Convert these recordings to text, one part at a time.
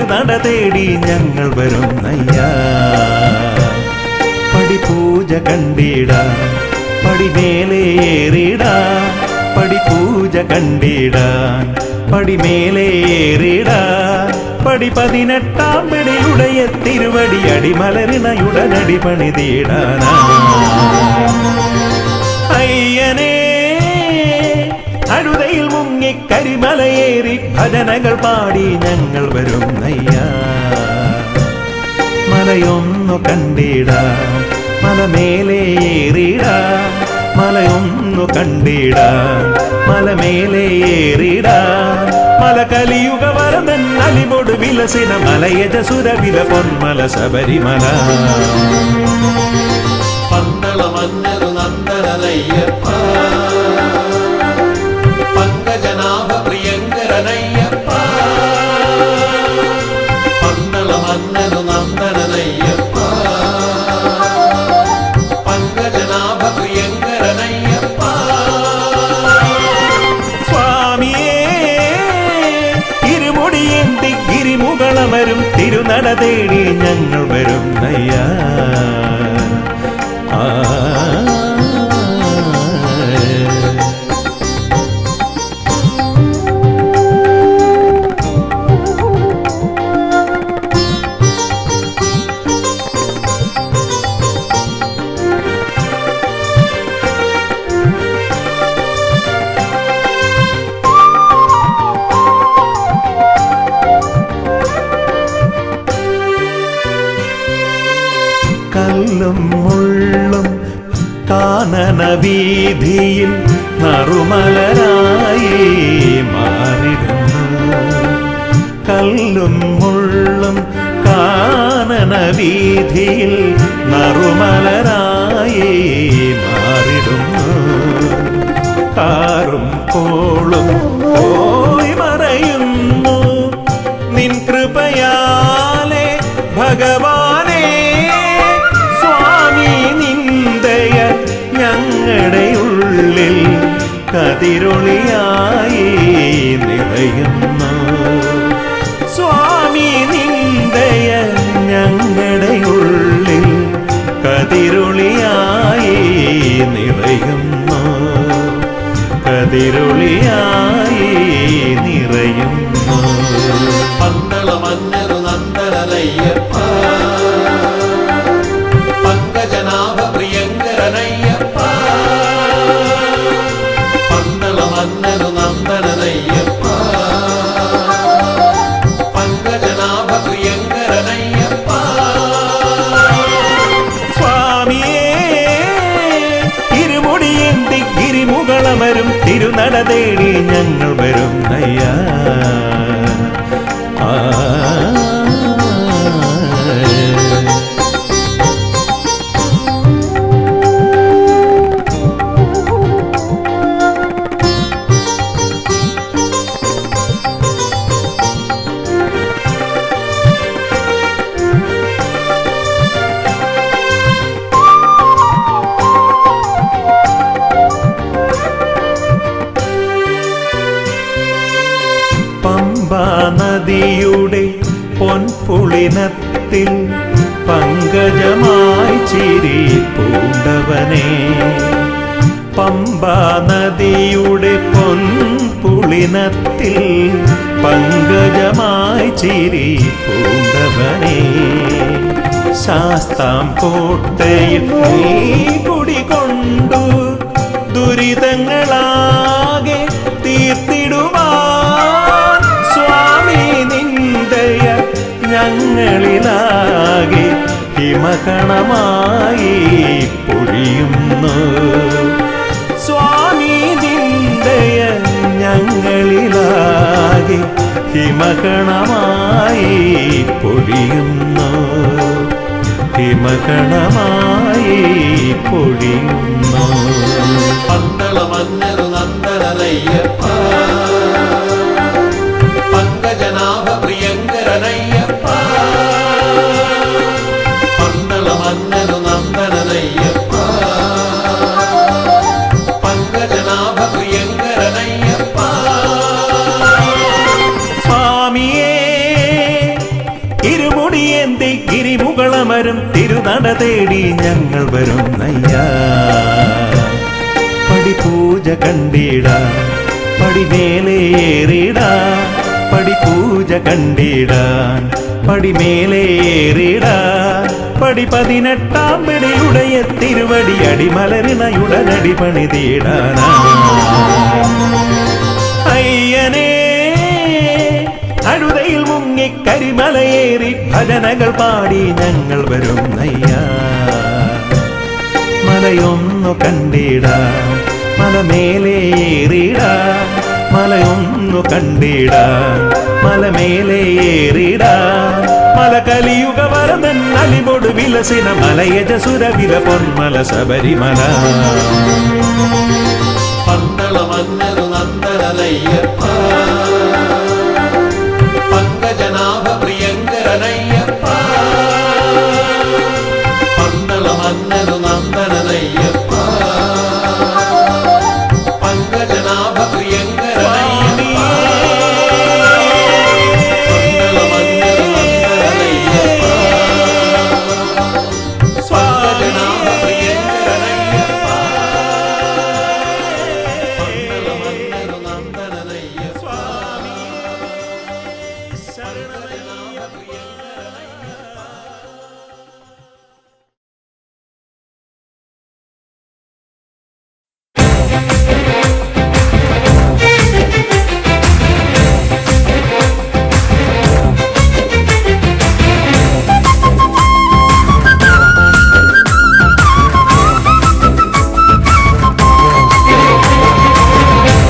തിരുനട തേടി ഞങ്ങൾ വരുന്നയ്യാ. പടിപൂജ കണ്ടിടാൻ പടിമേലേറിടാൻ, പടിപൂജ കണ്ടിടാൻ പടിമേലേറിടാൻ, പടി 18 പടിയുടയ തിരുവടി അടിമലരിണയുടനടി പണിതീടാനാ. അയ്യനേ അഴുതയിൽ മുങ്ങി കരിമലയേറി ഭജനകൾ പാടി ഞങ്ങൾ വരുന്നയ്യാ. മലയൊന്നു കണ്ടിടാൻ മലമേലേറിടാൻ, മലയൊന്നു കണ്ടിടാൻ മലമേലേറിടാൻ, മല കലിയുഗ വരദൻ അലിവോട് വിലസിന മലയജസുരവില പൊന്മല ശബരിമല. പന്തള മന്നരു നന്ദനയ്യപ്പ, പങ്കജനാഭ പ്രിയങ്കരനയ്യപ്പ. പന്തള മന്നരു നന്ദനയ്യപ്പ, പങ്കജനാഭ പ്രിയങ്കരനയ്യപ്പ. സ്വാമിയേ ഇരുമുടിയേന്തി ഗിരിമുകളമരും തിരുനട തേടി ഞങ്ങൾ വരുന്നയ്യാ. കല്ലും മുള്ളും കാനന വീതിയിൽ നറുമലരായി മാറിടുന്നു. കല്ലും മുള്ളും കാനന വീതിയിൽ നറുമലരായി മാറിടുന്നു. കാറും കോളും പോയി മറയുന്നു നിൻ കൃപയാലെ ഭഗവാനേ. നിന്ദയ ഞങ്ങളുടെ ഉള്ളിൽ കതിരൊളിയായി നിറയുന്നു. സ്വാമി നിന്ദയ ഞങ്ങളുടെ ഉള്ളിൽ കതിരൊളിയായി നിറയുന്നു, കതിരൊളിയായി നിറയുന്നു. പന്തള മന്നരു നന്ദനയ്യപ്പ, പങ്കജനാഭ പ്രിയങ്കരനയ്യപ്പ. പന്തള മന്നരു നന്ദനയ്യപ്പ, പങ്കജനാഭ പ്രിയങ്കരനയ്യപ്പ. സ്വാമിയേ ഇരുമുടിയേന്തി ഗിരിമുകളമരും തിരുനട തേടി ഞങ്ങൾ വരുന്നയ്യാ. നദിയുടെ പൊൻപുളിനത്തിൽ പങ്കജമായി ചിരി പൂണ്ടവനേ. പമ്പാ നദിയുടെ പൊൻപുളിനത്തിൽ പങ്കജമായി ചിരി പൂണ്ടവനേ. ശാസ്താം കോട്ടയിൽ നീ കുടികൊണ്ടു ദുരിതങ്ങളാകെ തീർത്തിടുവാൻ. സ്വാമി നിന്ദയ ഞങ്ങളിലാകെ ഹിമകണമായി പൊഴിയുന്നു. സ്വാമി നിന്ദയ ഞങ്ങളിലാകെ ഹിമകണമായി പൊഴിയുന്നു, ഹിമകണമായി പൊഴിയുന്നു. പന്തള മന്നരു നന്ദനയ്യപ്പ, പങ്കജനാഭ പ്രിയങ്കരനയ്യപ്പ. പന്തള മന്നരു നന്ദനയ്യപ്പ, പങ്കജനാഭ പ്രിയങ്കരനയ്യപ്പ. സ്വാമിയേ തിരുമുടിയേന്തി ഗിരിമുകളമരും തിരുനട തേടി ഞങ്ങൾ വരും നയ്യാ. പടിപൂജ കണ്ടിടാ പടിമേലേറിടാ, പടിപൂജ കണ്ടിടാൻ പടിമേലേറിടാ. പടി 18 പടിയുടയ തിരുവടി അടിമലരിണയുടനടി പണിതീടാനാ. അയ്യനേ അഴുതയിൽ മുങ്ങി കരിമലയേറി ഭജനകൾ പാടി ഞങ്ങൾ വരും നയ്യാ. മലയൊന്നു കണ്ടിടാ മലമേലേറിടാ, മലയൊന്നു കണ്ടിടാ മലമേലേറിടാ. മല കലിയുഗ വരദൻ അലിവോട് വിലസിന മലയജസുരവില പൊന്മല ശബരിമല. പന്തള മന്നരു നന്ദനയ്യപ്പ, പങ്കജനാഭ പ്രിയങ്കരനയ്യപ്പ. പന്തള മന്നരു നന്ദനയ്യപ്പ, പങ്കജനാഭ പ്രിയങ്കരനയ്യപ്പ. പന്തള മന്നരു നന്ദനയ്യപ്പ, പങ്കജനാഭ പ്രിയങ്കരനയ്യപ്പ. പന്തള മന്നരു നന്ദനയ്യപ്പ, പങ്കജനാഭ പ്രിയങ്കരനയ്യപ്പ.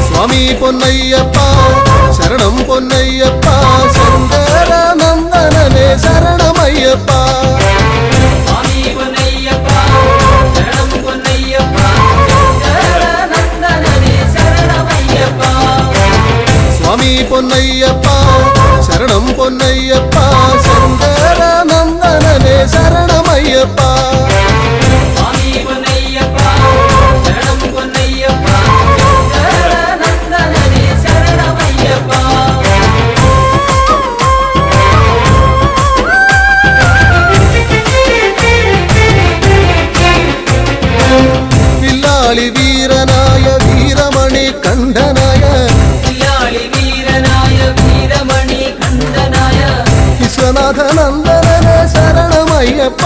സ്വാമി പൊന്നയ്യപ്പ ശരണം പൊന്നയ്യപ്പ, ശങ്കര നന്ദനനെ ശരണമയ്യപ്പ. സ്വാമി പൊന്നയ്യപ്പ ശരണം പൊന്നയ്യപ്പ, ശങ്കരനന്ദനനെ ശരണമയ്യപ്പ. സ്വാമി പൊന്നയ്യപ്പ ശരണം പൊന്നയ്യപ്പ, ശങ്കര നന്ദനനെ ശരണമയ്യപ്പ. സ്വാമി പൊന്നയ്യപ്പ ശരണം പൊന്നയ്യപ്പ, ശങ്കരനന്ദനനെ ശരണമയ്യപ്പ. വില്ലാളി വീരനായ വീരമണി കണ്ഠനായ വില്ലാളി വീരനായ വീരമണി കണ്ഠനായ വിശ്വനാഥ നന്ദനനെ ശരണമയ്യപ്പ.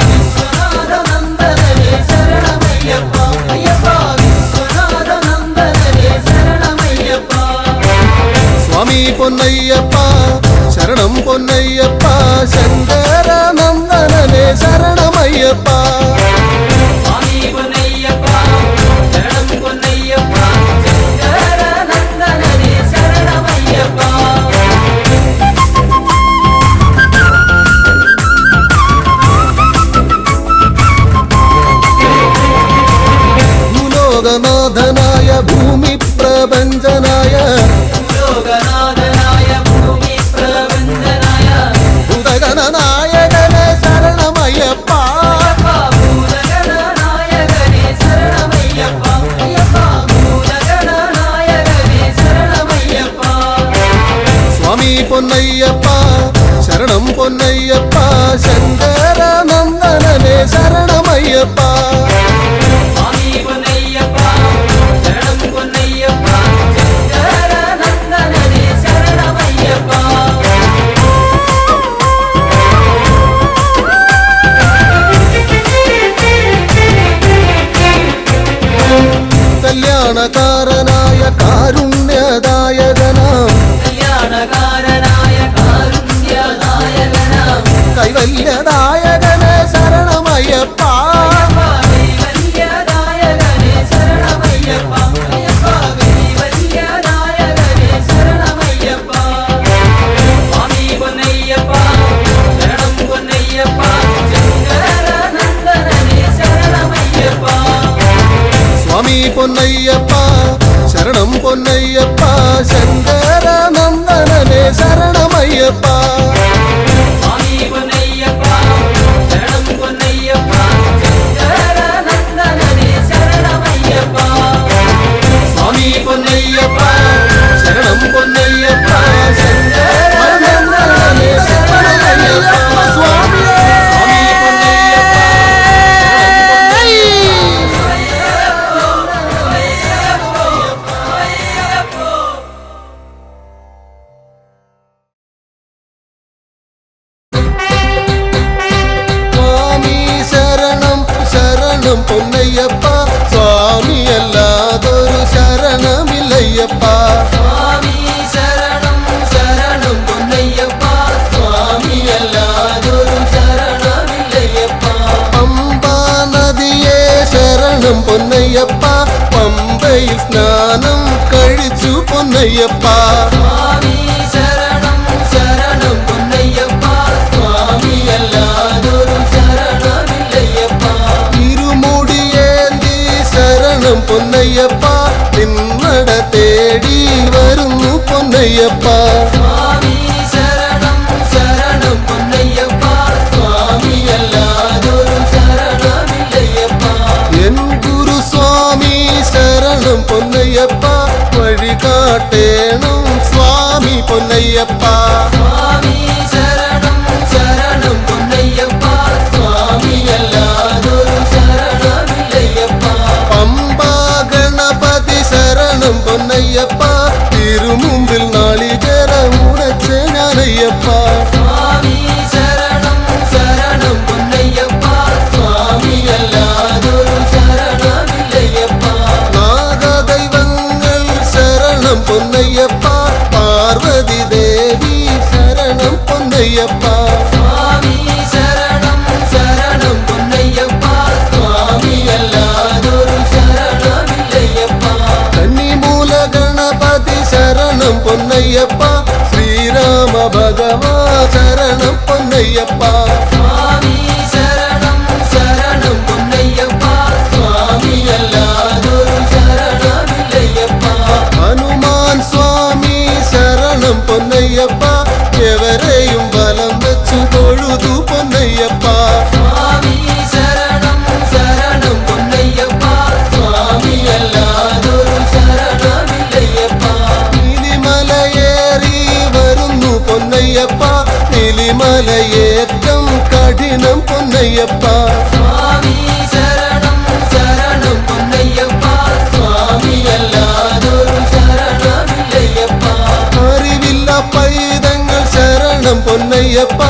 വിശ്വനാഥനന്ദനനെ ശരണമയ്യപ്പ. അയ്യപ്പ വിശ്വനാഥനന്ദനനെ ശരണമയ്യപ്പ. സ്വാമി പൊന്നയ്യപ്പ ശരണം പൊന്നയ്യപ്പ, ശങ്കര നന്ദനനെ ശരണമയ്യപ്പ. സ്വാമി പൊന്നയ്യപ്പ ശരണം പൊന്നയ്യപ്പ, ശങ്കരനന്ദനനെ ശരണമയ്യപ്പ. ഭൂലോകനാഥനായ ഭൂമി പ്രപഞ്ചനായ ലോകനാഥനായ ഭൂമി പ്രപഞ്ചനായ ഭൂതഗണനായകനെ ശരണമയ്യപ്പ. ഭൂതഗണനായകനെ ശരണമയ്യപ്പ. അയ്യപ്പ ഭൂതഗണനായകനെ ശരണമയ്യപ്പ. സ്വാമി പൊന്നയ്യപ്പ ശരണം പൊന്നയ്യപ്പ, ശങ്കര നന്ദനനെ ശരണമയ്യപ്പ. സ്വാമി പൊന്നയ്യപ്പ ശരണം പൊന്നയ്യപ്പ, ശങ്കരനന്ദനനെ ശരണമയ്യപ്പ. കല്യാണകാരനായ കാരുണ്യദായകനാം കല്യാണകാരനായ കാരുണ്യനായകനാം കൈവല്യദായകനെ ശരണമയ്യപ്പ. കൈവല്യദായകനെ ശരണമയ്യപ്പ. അയ്യപ്പ കൈവല്യദായകനെ ശരണമയ്യപ്പ. സ്വാമി പൊന്നയ്യപ്പ ശരണം പൊന്നയ്യപ്പ, ശങ്കരനന്ദനനെ ശരണമയ്യപ്പ. സ്വാമി പൊന്നയ്യപ്പ ശരണം പൊന്നയ്യപ്പ, ശങ്കര നന്ദനനെ ശരണമയ്യപ്പ. സ്വാമി പൊന്നയ്യപ്പ ശരണം പൊന്നയ്യപ്പ, ശങ്കരനന്ദനനെ ശരണമയ്യപ്പ. സ്വാമി പൊന്നയ്യപ്പ ശരണം പൊന്നയ്യപ്പ, ശങ്കര നന്ദനനെ ശരണമയ്യപ്പ. ശരണം പൊന്നയ്യപ്പ സ്വാമി അല്ലാതൊരു ശരണമില്ലയ്യപ്പ സ്വാമി ശരണം ശരണം പൊന്നയ്യപ്പ സ്വാമി അല്ലാതൊരു ശരണമില്ലയ്യപ്പ പമ്പാ നദിയെ ശരണം പൊന്നയ്യപ്പ പമ്പയിൽ സ്നാനം കഴിച്ചു പൊന്നയ്യപ്പ സ്വാമി ശരണം ശരണം പൊന്നയ്യപ്പ സ്വാമി അല്ലാതൊരു ശരണമില്ലയ്യപ്പ ഇരുമുടിയേന്തി ശരണം പൊന്നയ്യപ്പ നിന്നട തേടി വരുന്നു പൊന്നയ്യപ്പ സ്വാമി ശരണം ശരണം പൊന്നയ്യപ്പ സ്വാമി അല്ലാതൊരു ശരണമില്ലയ്യപ്പ എൻ ഗുരുസ്വാമി ശരണം പൊന്നയ്യപ്പ വഴികാട്ടേണം സ്വാമി പൊന്നയ്യപ്പ സ്വാമി ശരണം ശരണം പൊന്നയ്യപ്പ സ്വാമി അല്ലാതൊരു ശരണമില്ലയ്യപ്പ പമ്പാ ഗണപതി ശരണം പൊന്നയ്യപ്പ തിരുമുമ്പിൽ നാളികേരമുടച്ച ഞാനയ്യപ്പ സ്വാമി ശരണം ശരണം പൊന്നയ്യപ്പ സ്വാമി അല്ലാതൊരു ശരണമില്ലയ്യപ്പ നാഗദൈവങ്ങൾ ശരണം പൊന്നയ്യപ്പ പാർവതി ദേവി ശരണം പൊന്നയ്യപ്പ സ്വാമി ശരണം ശരണം പൊന്നയ്യപ്പ സ്വാമി അല്ലാതൊരു ശരണമില്ലയ്യപ്പ കന്നിമൂല ഗണപതി ശരണം പൊന്നയ്യപ്പ ശ്രീരാമ ഭഗവാ ശരണം പൊന്നയ്യപ്പ സ്വാമി ശരണം ശരണം പൊന്നയ്യപ്പ സ്വാമി അല്ലാതൊരു ശരണമില്ലയ്യപ്പ ഹനുമാൻ സ്വാമി ശരണം പൊന്നയ്യപ്പ എവരെയും ബലം വെച്ചു തൊഴുതു പൊന്നയ്യപ്പ സ്വാമി ശരണം ശരണം പൊന്നയ്യപ്പ സ്വാമി അല്ലാതൊരു ശരണമില്ലയ്യപ്പ നീലിമലയേറി വരുന്നു പൊന്നയ്യപ്പ നീലിമലയേറ്റം കഠിനം പൊന്നയ്യപ്പ സ്വാമി ശരണം ശരണം പൊന്നയ്യപ്പ സ്വാമി അല്ലാതൊരു ശരണമില്ലയ്യപ്പ അറിവില്ല പൈതങ്ങൾ ശരണം പൊന്നയ്യപ്പ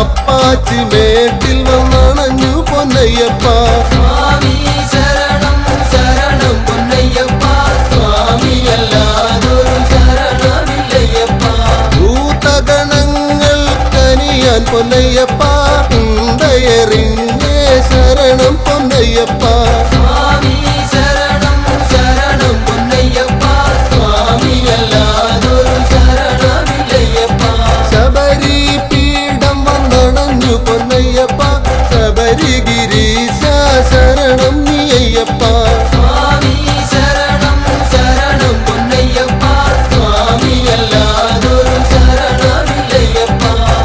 അപ്പാച്ചി മേട്ടിൽ വന്നണഞ്ഞു പൊന്നയ്യപ്പ സ്വാമി ശരണം ശരണം പൊന്നയ്യപ്പ സ്വാമി അല്ലാതൊരു ശരണമില്ലയ്യപ്പ ഭൂതഗണങ്ങൾ കനിയാൻ പൊന്നയ്യപ്പ ഉണ്ടയെറിഞ്ഞേ ശരണം പൊന്നയ്യപ്പ സ്വാമി ശരണം ശരണം പൊന്നയ്യപ്പ സ്വാമി അല്ലാതൊരു ശരണമില്ലയ്യപ്പ ശബരി പീഠം വന്നണഞ്ഞു പൊന്നയ്യപ്പ ശബരി ഗിരീശ ശരണം നീയയ്യപ്പ സ്വാമി ശരണം ശരണം പൊന്നയ്യപ്പ സ്വാമി അല്ലാതൊരു ശരണമില്ലയ്യപ്പ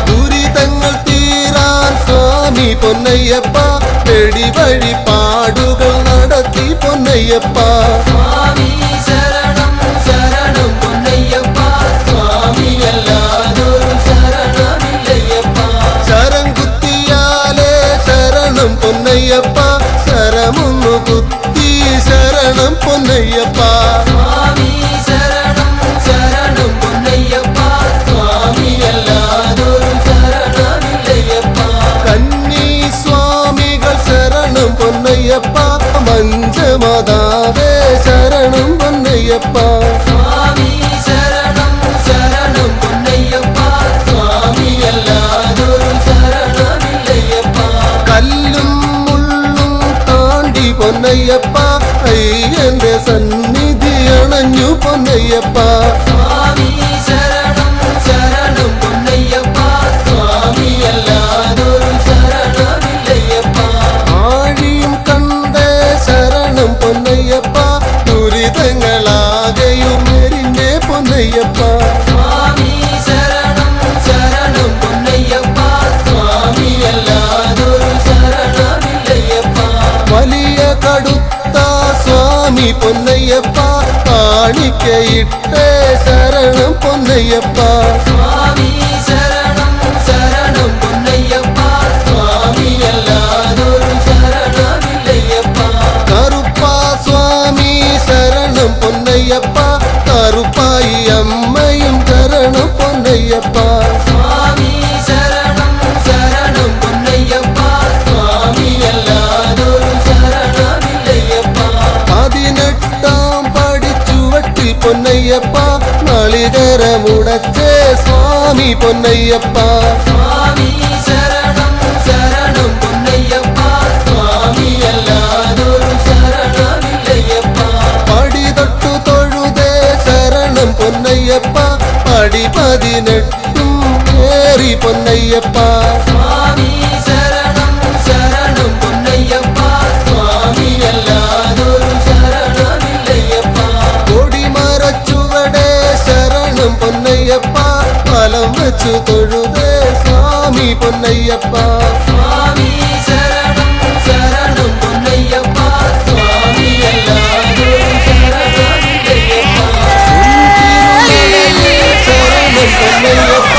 ദുരിതങ്ങൾ തീരാൻ സ്വാമി പൊന്നയ്യപ്പ വെടിവഴി പാടുകൾ നടത്തി പൊന്നയ്യപ്പ സ്വാമി ശരണം ശരണം പൊന്നയ്യപ്പ സ്വാമി അല്ലാതൊരു ശരണമില്ലയ്യപ്പ ശരം കുത്തിയാലേ ശരണം പൊന്നയ്യപ്പ ശരമൊന്നു കുത്തി ശരണം പൊന്നയ്യപ്പ സ്വാമി ശരണം ശരണം പൊന്നയ്യപ്പ സ്വാമി അല്ലാതൊരു ശരണമില്ലയ്യപ്പ കന്നി സ്വാമികൾ ശരണം പൊന്നയ്യപ്പ മഞ്ചമതാവേ ശരണം പൊന്നയ്യപ്പ സ്വാമി ശരണം ശരണം പൊന്നയ്യപ്പ സ്വാമി അല്ലാതൊരു ശരണമില്ലയ്യപ്പ കല്ലും മുള്ളും താണ്ടി പൊന്നയ്യപ്പ അയ്യന്റെ സന്നിധി അണഞ്ഞു പൊന്നയ്യപ്പ സ്വാമി ശരണം ശരണം പൊന്നയ്യപ്പ സ്വാമി അല്ലാതൊരു ശരണമില്ലയ്യപ്പ ആഴിയും കണ്ടേ ശരണം പൊന്നയ്യപ്പ ദുരിതങ്ങളാകെയും എരിഞ്ഞേ പൊന്നയ്യപ്പ സ്വാമി ശരണം ശരണം പൊന്നയ്യപ്പ സ്വാമി അല്ലാതൊരു ശരണമില്ലയ്യപ്പ വലിയ കടുത്ത സ്വാമി പൊന്നയ്യപ്പ കാണിക്കയിട്ടേ ശരണം പൊന്നയ്യപ്പ സ്വാമി ശരണം ശരണം പൊന്നയ്യപ്പ സ്വാമി അല്ലാതൊരു ശരണമില്ലയ്യപ്പ കറുപ്പ സ്വാമി ശരണം പൊന്നയ്യപ്പ കറുപ്പായി അമ്മയും ശരണം പൊന്നയ്യപ്പ സ്വാമി ശരണം ശരണം പൊന്നയ്യപ്പ സ്വാമി അല്ലാതൊരു ശരണമില്ലയ്യപ്പ പൊന്നയ്യപ്പ നാളികേരമുടച്ചേ സ്വാമി പൊന്നയ്യപ്പ സ്വാമി ശരണം ശരണം പൊന്നയ്യപ്പ സ്വാമി അല്ലാതൊരു ശരണമില്ലയ്യപ്പ പടി തൊട്ടു തൊഴുതേ ശരണം പൊന്നയ്യപ്പ പടി 18 ഏറി പൊന്നയ്യപ്പ സ്വാമി ശരണം ശരണം പൊന്നയ്യപ്പ സ്വാമി അല്ലാതൊരു ശരണമില്ലയ്യപ്പ കൊടിമരച്ചുവടേ ശരണം പൊന്നയ്യപ്പ ഫലം വെച്ചു തൊഴുതേ സ്വാമി പൊന്നയ്യപ്പ സ്വാമി ശരണം ശരണം പൊന്നയ്യപ്പ സ്വാമി അല്ലാതൊരു ശരണമില്ലയ്യപ്പ ശരണം പൊന്നയ്യപ്പ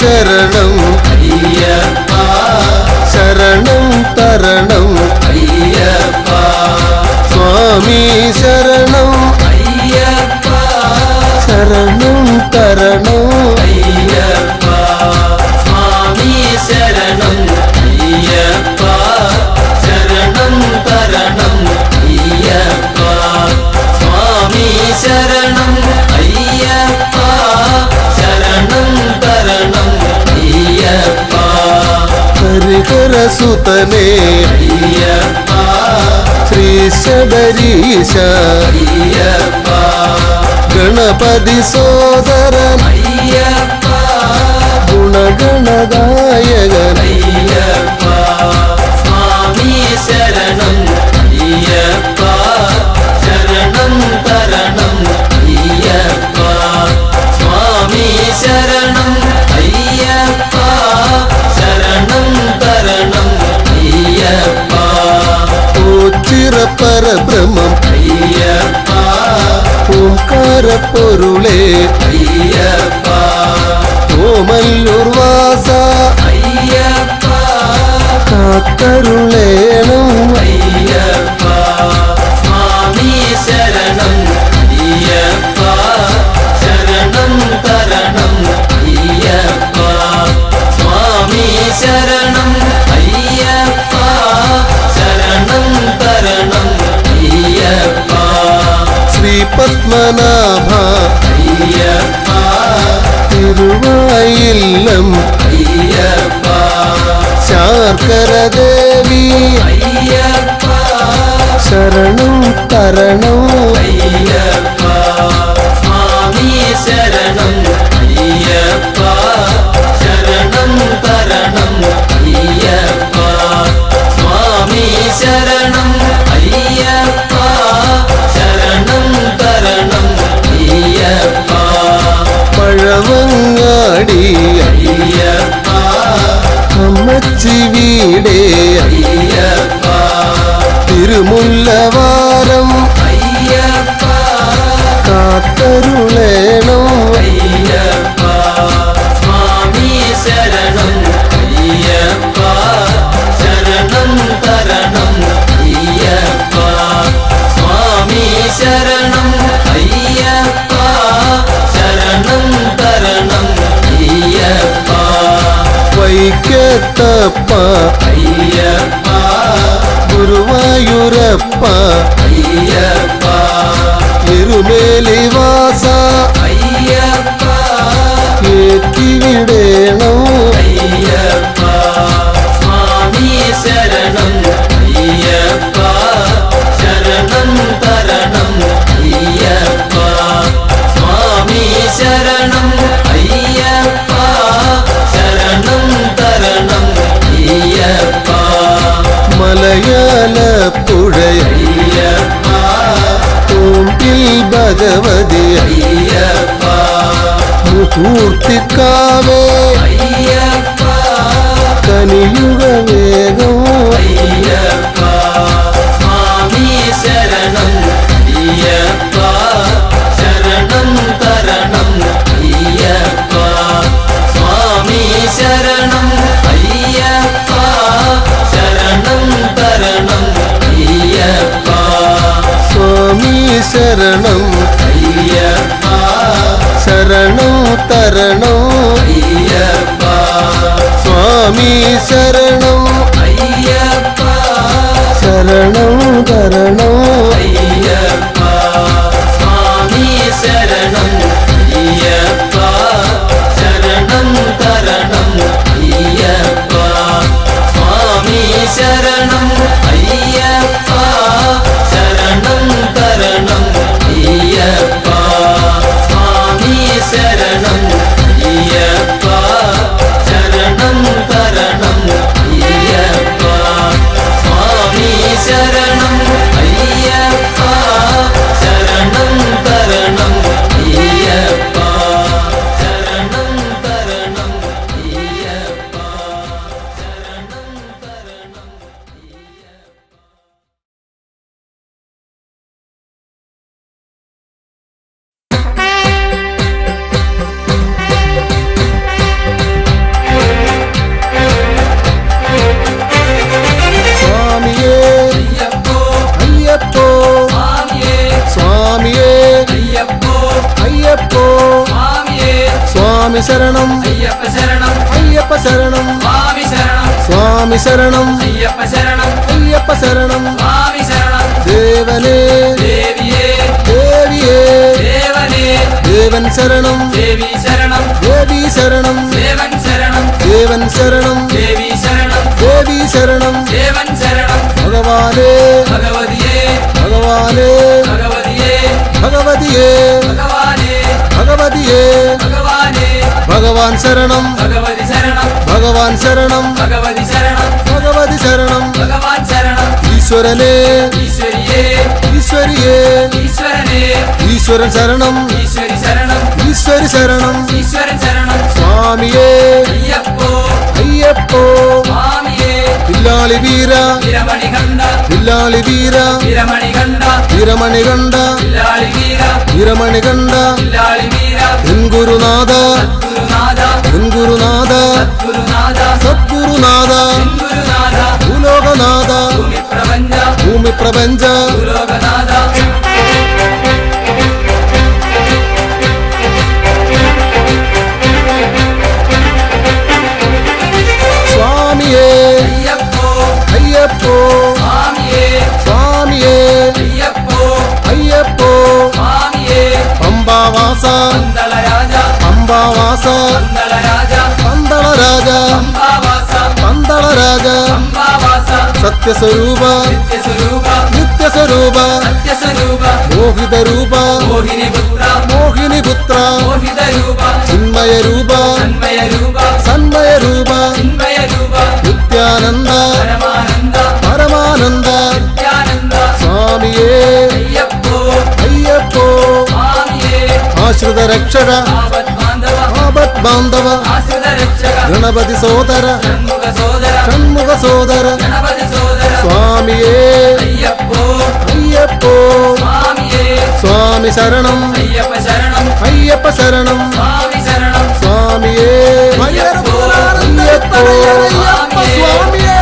ശരണം അയ്യപ്പ ശരണം തരണം അയ്യപ്പ സ്വാമി ശരണം അയ്യപ്പ ശരണം തരണം അയ്യപ്പ സ്വാമി ശരണം അയ്യപ്പ ശരണം തരണം അയ്യപ്പ സ്വാമി ശരണം അയ്യപ്പ ശരണം തരണം അയ്യപ്പ ഹരിഹരസുതനേ അയ്യപ്പ ശ്രീ ശബരീശ അയ്യപ്പ ഗണപതി സോദരൻ അയ്യപ്പ ഗുണഗണദായകൻ അയ്യപ്പ സ്വാമി ശരണം അയ്യപ്പ ശരണം തരണം അയ്യപ്പ സ്വാമി ശരണം അയ്യപ്പ ശരണം തരണം അയ്യപ്പ ഓച്ചിറപ്പരബ്രഹ്മം അയ്യപ്പ ഓംകാര പൊരുളേ അയ്യപ്പ ഓമല്ലൂർ വാസ അയ്യപ്പ കാത്തരുളേണം അയ്യപ്പ സ്വാമി ശരണം അയ്യപ്പ ശരണം തരണം അയ്യപ്പ സ്വാമി ശരണം അയ്യപ്പ ശരണം തരണം അയ്യപ്പ ശ്രീ പത്മനാഭ അയ്യപ്പ തിരുവായില്ലം അയ്യപ്പ ശാർക്കര ദേവി അയ്യപ്പ ശരണം തരണം അയ്യപ്പ സ്വാമി ശരണം അയ്യപ്പ ശരണം തരണം അയ്യപ്പ സ്വാമി ശരണം അയ്യപ്പ ശരണം തരണം അയ്യപ്പ പഴവങ്ങാടി അയ്യപ്പ അമ്മച്ചി വീടേ അയ്യപ്പ തിരുമുല്ലവാരം അയ്യപ്പ കാത്തരുളേണം അയ്യപ്പ സ്വാമി ശരണം അയ്യപ്പ ശരണം തരണം അയ്യപ്പ സ്വാമി ശരണം അയ്യപ്പ ശരണം തരണം അയ്യപ്പ വൈക്കത്തപ്പ അയ്യപ്പ ഗുരുവായൂരപ്പ അയ്യപ്പ എരുമേലി വാസ അയ്യപ്പ ഏറ്റിവിടേണം അയ്യപ്പ സ്വാമി ശരണം അയ്യപ്പ ശരണം തരണം അയ്യപ്പ സ്വാമി ശരണം അയ്യപ്പ ശരണം മലയാലപ്പുഴയ അയ്യപ്പ തോട്ടിൽ ഭഗവതി അയ്യപ്പ മുഹൂർത്തിക്കാവേ അയ്യപ്പ കനിയുക വേഗം അയ്യപ്പ സ്വാമി ശരണം അയ്യപ്പ ശരണം തരണം അയ്യപ്പ സ്വാമി ശരണം അയ്യപ്പ ശരണം തരണം അയ്യപ്പ സ്വാമി ശരണം അയ്യപ്പ ശരണം തരണം അയ്യപ്പ സ്വാമി ശരണം അയ്യപ്പ ശരണം തരണം അയ്യപ്പ സ്വാമി ശരണം അയ്യപ്പ ശരണം തരണം അയ്യപ്പ സ്വാമി ശരണം അയ്യപ്പ ശരണം തരണം അയ്യപ്പ സ്വാമി ശരണം അയ്യപ്പ ശരണം തരണം അയ്യപ്പ സ്വാമി ശരണം അയ്യപ്പ ശരണം തരണം അയ്യപ്പ ശരണം തരണം അയ്യപ്പ ശരണം തരണം സ്വാമിയേ അയ്യപ്പോ അയ്യപ്പോ സ്വാമിയേ സ്വാമിയേ അയ്യപ്പോ അയ്യപ്പോ സ്വാമിയേ സ്വാമി ശരണം അയ്യപ്പ ശരണം അയ്യപ്പ ശരണം സ്വാമി ശരണം സ്വാമി ശരണം അയ്യപ്പ ശരണം അയ്യപ്പ ശരണം സ്വാമി ശരണം ദേവനേ ദേവിയേ ദേവിയേ ദേവനേ ദേവൻ ശരണം ദേവി ശരണം ദേവി ശരണം ദേവൻ ശരണം ദേവൻ ശരണം ദേവി ശരണം ദേവി ശരണം ദേവൻ ശരണം ഭഗവാനേ ഭഗവതിയേ ഭഗവാനേ ഭഗവതിയേ ഭഗവതിയേ ഭഗവാനേ ഭഗവതിയേ ഭഗവാനേ ഭഗവാൻ ശരണം ഭഗവതി ശരണം ഭഗവാൻ ശരണം ഭഗവതി ശരണം ഭഗവതി ശരണം ഭഗവാൻ ശരണം ഈശ്വരനേ ഈശ്വരിയേ ഈശ്വരിയേ ഈശ്വരനേ ഈശ്വരൻ ശരണം ഈശ്വരി ശരണം ഈശ്വരി ശരണം ഈശ്വരൻ ശരണം സ്വാമിയേ അയ്യപ്പോ അയ്യപ്പോ സ്വാമിയേ വില്ലാളി വീര വിരമണി കണ്ട വില്ലാളി വീര വിരമണി കണ്ട വീരമണി കണ്ട വില്ലാളി വീര വീരമണി കണ്ട വില്ലാളി വീര എൻ ഗുരുനാഥ ഗുരുനാഥ എൻ ഗുരുനാഥ ഗുരുനാഥ സദ്ഗുരുനാഥ ഗുരുനാഥ ഭൂലോകനാഥ ഭൂമി പ്രപഞ്ച ഭൂമി പ്രപഞ്ച ഭൂലോകനാഥ സ്വാമിയേ അയ്യപ്പോ അയ്യപ്പോ സ്വാമിയേ സ്വാമിയേ അയ്യപ്പോ അയ്യപ്പോ സ്വാമിയേ പമ്പാവാസ പന്തള രാജ പമ്പാവാസ പന്തള രാജ പന്തള രാജ പമ്പാവാസ പന്തള രാജ പമ്പാവാസ സത്യസ്വരൂപ നിത്യസ്വരൂപ നിത്യസ്വരൂപ സത്യസ്വരൂപ മോഹിത രൂപ മോഹിനി പുത്ര മോഹിനി പുത്ര മോഹിത രൂപ ചിന്മയ രൂപ തന്മയ രൂപ സന്മയ രൂപ ചിന്മയ രൂപ നിത്യാനന്ദ പരമാനന്ദ പരമാനന്ദ നിത്യാനന്ദ സ്വാമിയേ അയ്യപ്പോ അയ്യപ്പോ സ്വാമിയേ ആശ്രിത രക്ഷക ആപത് ബാന്ധവ ആപത് ബാന്ധവ ആശ്രിത രക്ഷക ഗണപതി സോദര ഷൺമുഖ സോദര ഷൺമുഖ സോദര ഗണപതി സോദര സ്വാമിയേ അയ്യപ്പോ അയ്യപ്പോ സ്വാമിയേ സ്വാമി ശരണം അയ്യപ്പ ശരണം അയ്യപ്പ ശരണം സ്വാമി ശരണം സ്വാമിയേ അയ്യപ്പോ അയ്യപ്പോ അയ്യപ്പ സ്വാമിയേ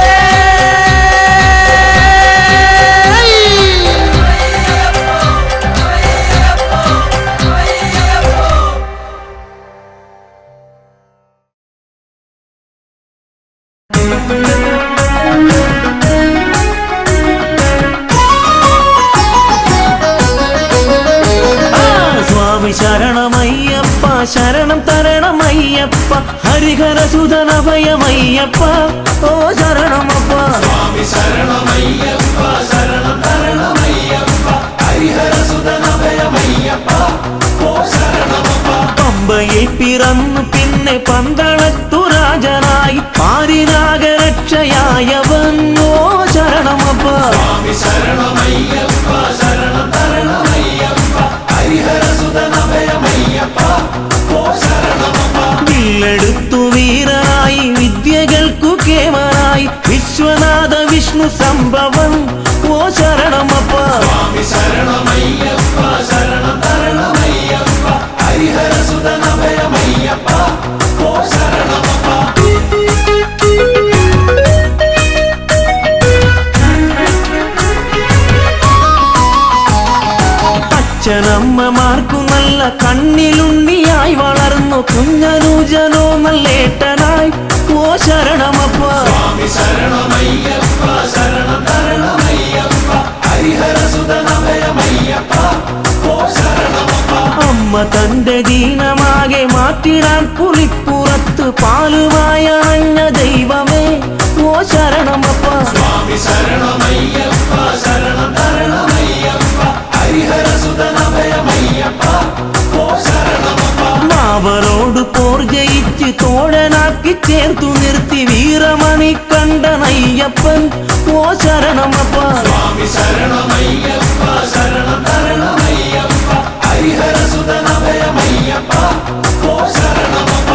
സ്വാമി ശരണമയ്യപ്പ ശരണം തരണമയ്യപ്പ ഹരിഹരസുതനഭയമയ്യപ്പ ഓ ശരണമപ്പ സ്വാമി ശരണമയ്യപ്പ ശരണം തരണമയ്യപ്പ ഹരിഹരസുതനഭയമയ്യപ്പ ഓ ശരണമപ്പ പമ്പയിൽ പിറന്നു പിന്നെ പന്തളത്തു രാജനായി പാരിരാഗരക്ഷയായവൻ ഓ ശരണമയ്യപ്പ ശരണമയ്യപ്പ ശരണം തരണമയ്യപ്പ ഹരിഹരസുതനഭയമയ്യപ്പ ഓ ശരണമപ്പ വില്ലെടുത്തു വീരനായി വിദ്യകൾക്കു കേമനായി വിശ്വനാഥ വിഷ്ണു സംഭവം ഓ ശരണമപ്പ സ്വാമി ശരണമയ്യപ്പ ശരണം തരണമയ്യപ്പ ഹരിഹരസുതനഭയമയ്യപ്പ ഓ ശരണമപ്പ അച്ഛനമ്മമാർക്കു നല്ല കണ്ണിലുണ്ണിയായി വളർന്നു കുഞ്ഞനൂജനോ നല്ലേട്ടനായി ഓ ശരണമപ്പ സ്വാമി ശരണമയ്യപ്പ ശരണം തരണമയ്യപ്പ ഹരിഹരസുതനഭയമയ്യപ്പ ഓ ശരണമപ്പ അമ്മ തന്റെ ദീനമാകെ മാറ്റിടാൻ പുലിപ്പുറത്ത് പാലുമായ അഞ്ഞ ദൈവമേ ഓ ശരണമപ്പ സ്വാമി ശരണമയ്യപ്പ ശരണം തരണമയ്യപ്പ ഹരിഹരസുതനഭയമയ്യപ്പ ഓ ശരണമപ്പ മാവരോട് പോർ ജയിച്ച് തോഴനാക്കി ചേർത്തു നിർത്തി വീരമണി കണ്ടനയ്യപ്പൻ ഓ ശരണമപ്പ സ്വാമി ശരണമയ്യപ്പ ശരണം തരണമയ്യപ്പ ഹരിഹരസുതനഭയമയ്യപ്പ ഓ ശരണമപ്പ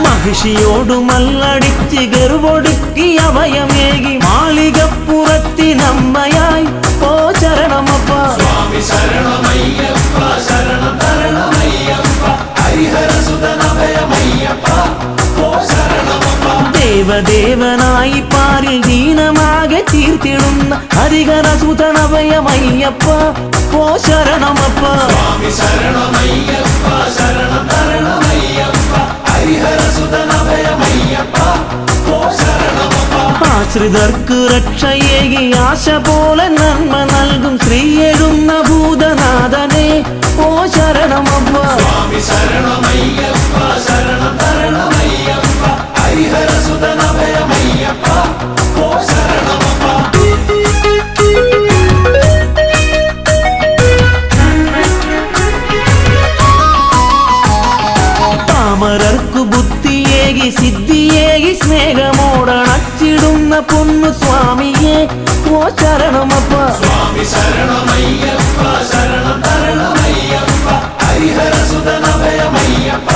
മഹിഷിയോടു മല്ലടിച്ച് ഗർവൊടുക്കി അഭയമേകി മാളികപ്പുറത്തിനമ്മയായി ഓ ശരണമപ്പ സ്വാമി ശരണമയ്യപ്പ ശരണം തരണമയ്യപ്പ ഹരിഹരസുതനഭയമയ്യപ്പ ഓ ശരണമപ്പ ദേവദേവനായി പാരിൽ ദീനമാകെ തീർത്തിടുന്ന ഹരിഹരസുതനഭയമയ്യപ്പ ഓ ശരണമപ്പ സ്വാമി ശരണമയ്യപ്പ ശരണം തരണമയ്യപ്പ ഹരിഹരസുതനഭയമയ്യപ്പ ഓ ശരണമപ്പ ആശ്രിതർക്ക് രക്ഷയേകി ആശ പോലെ നന്മ നൽകും ശ്രീയെഴുന്ന ഭൂതനാഥനെ ഓ ശരണമപ്പ സ്വാമി ശരണമയ്യപ്പ ശരണം തരണമയ്യപ്പ ഹരിഹരസുതനഭയമയ്യപ്പ ഓ ശരണമപ്പ പാമരർക്കു ബുദ്ധിയേകി സിദ്ധിയേകി സ്നേഹമോടണച്ചിടുന്ന പൊന്നു സ്വാമിയെ ഓ ശരണമപ്പ സ്വാമി ശരണമയ്യപ്പ ശരണം തരണമയ്യപ്പ ഹരിഹരസുതനഭയമയ്യപ്പ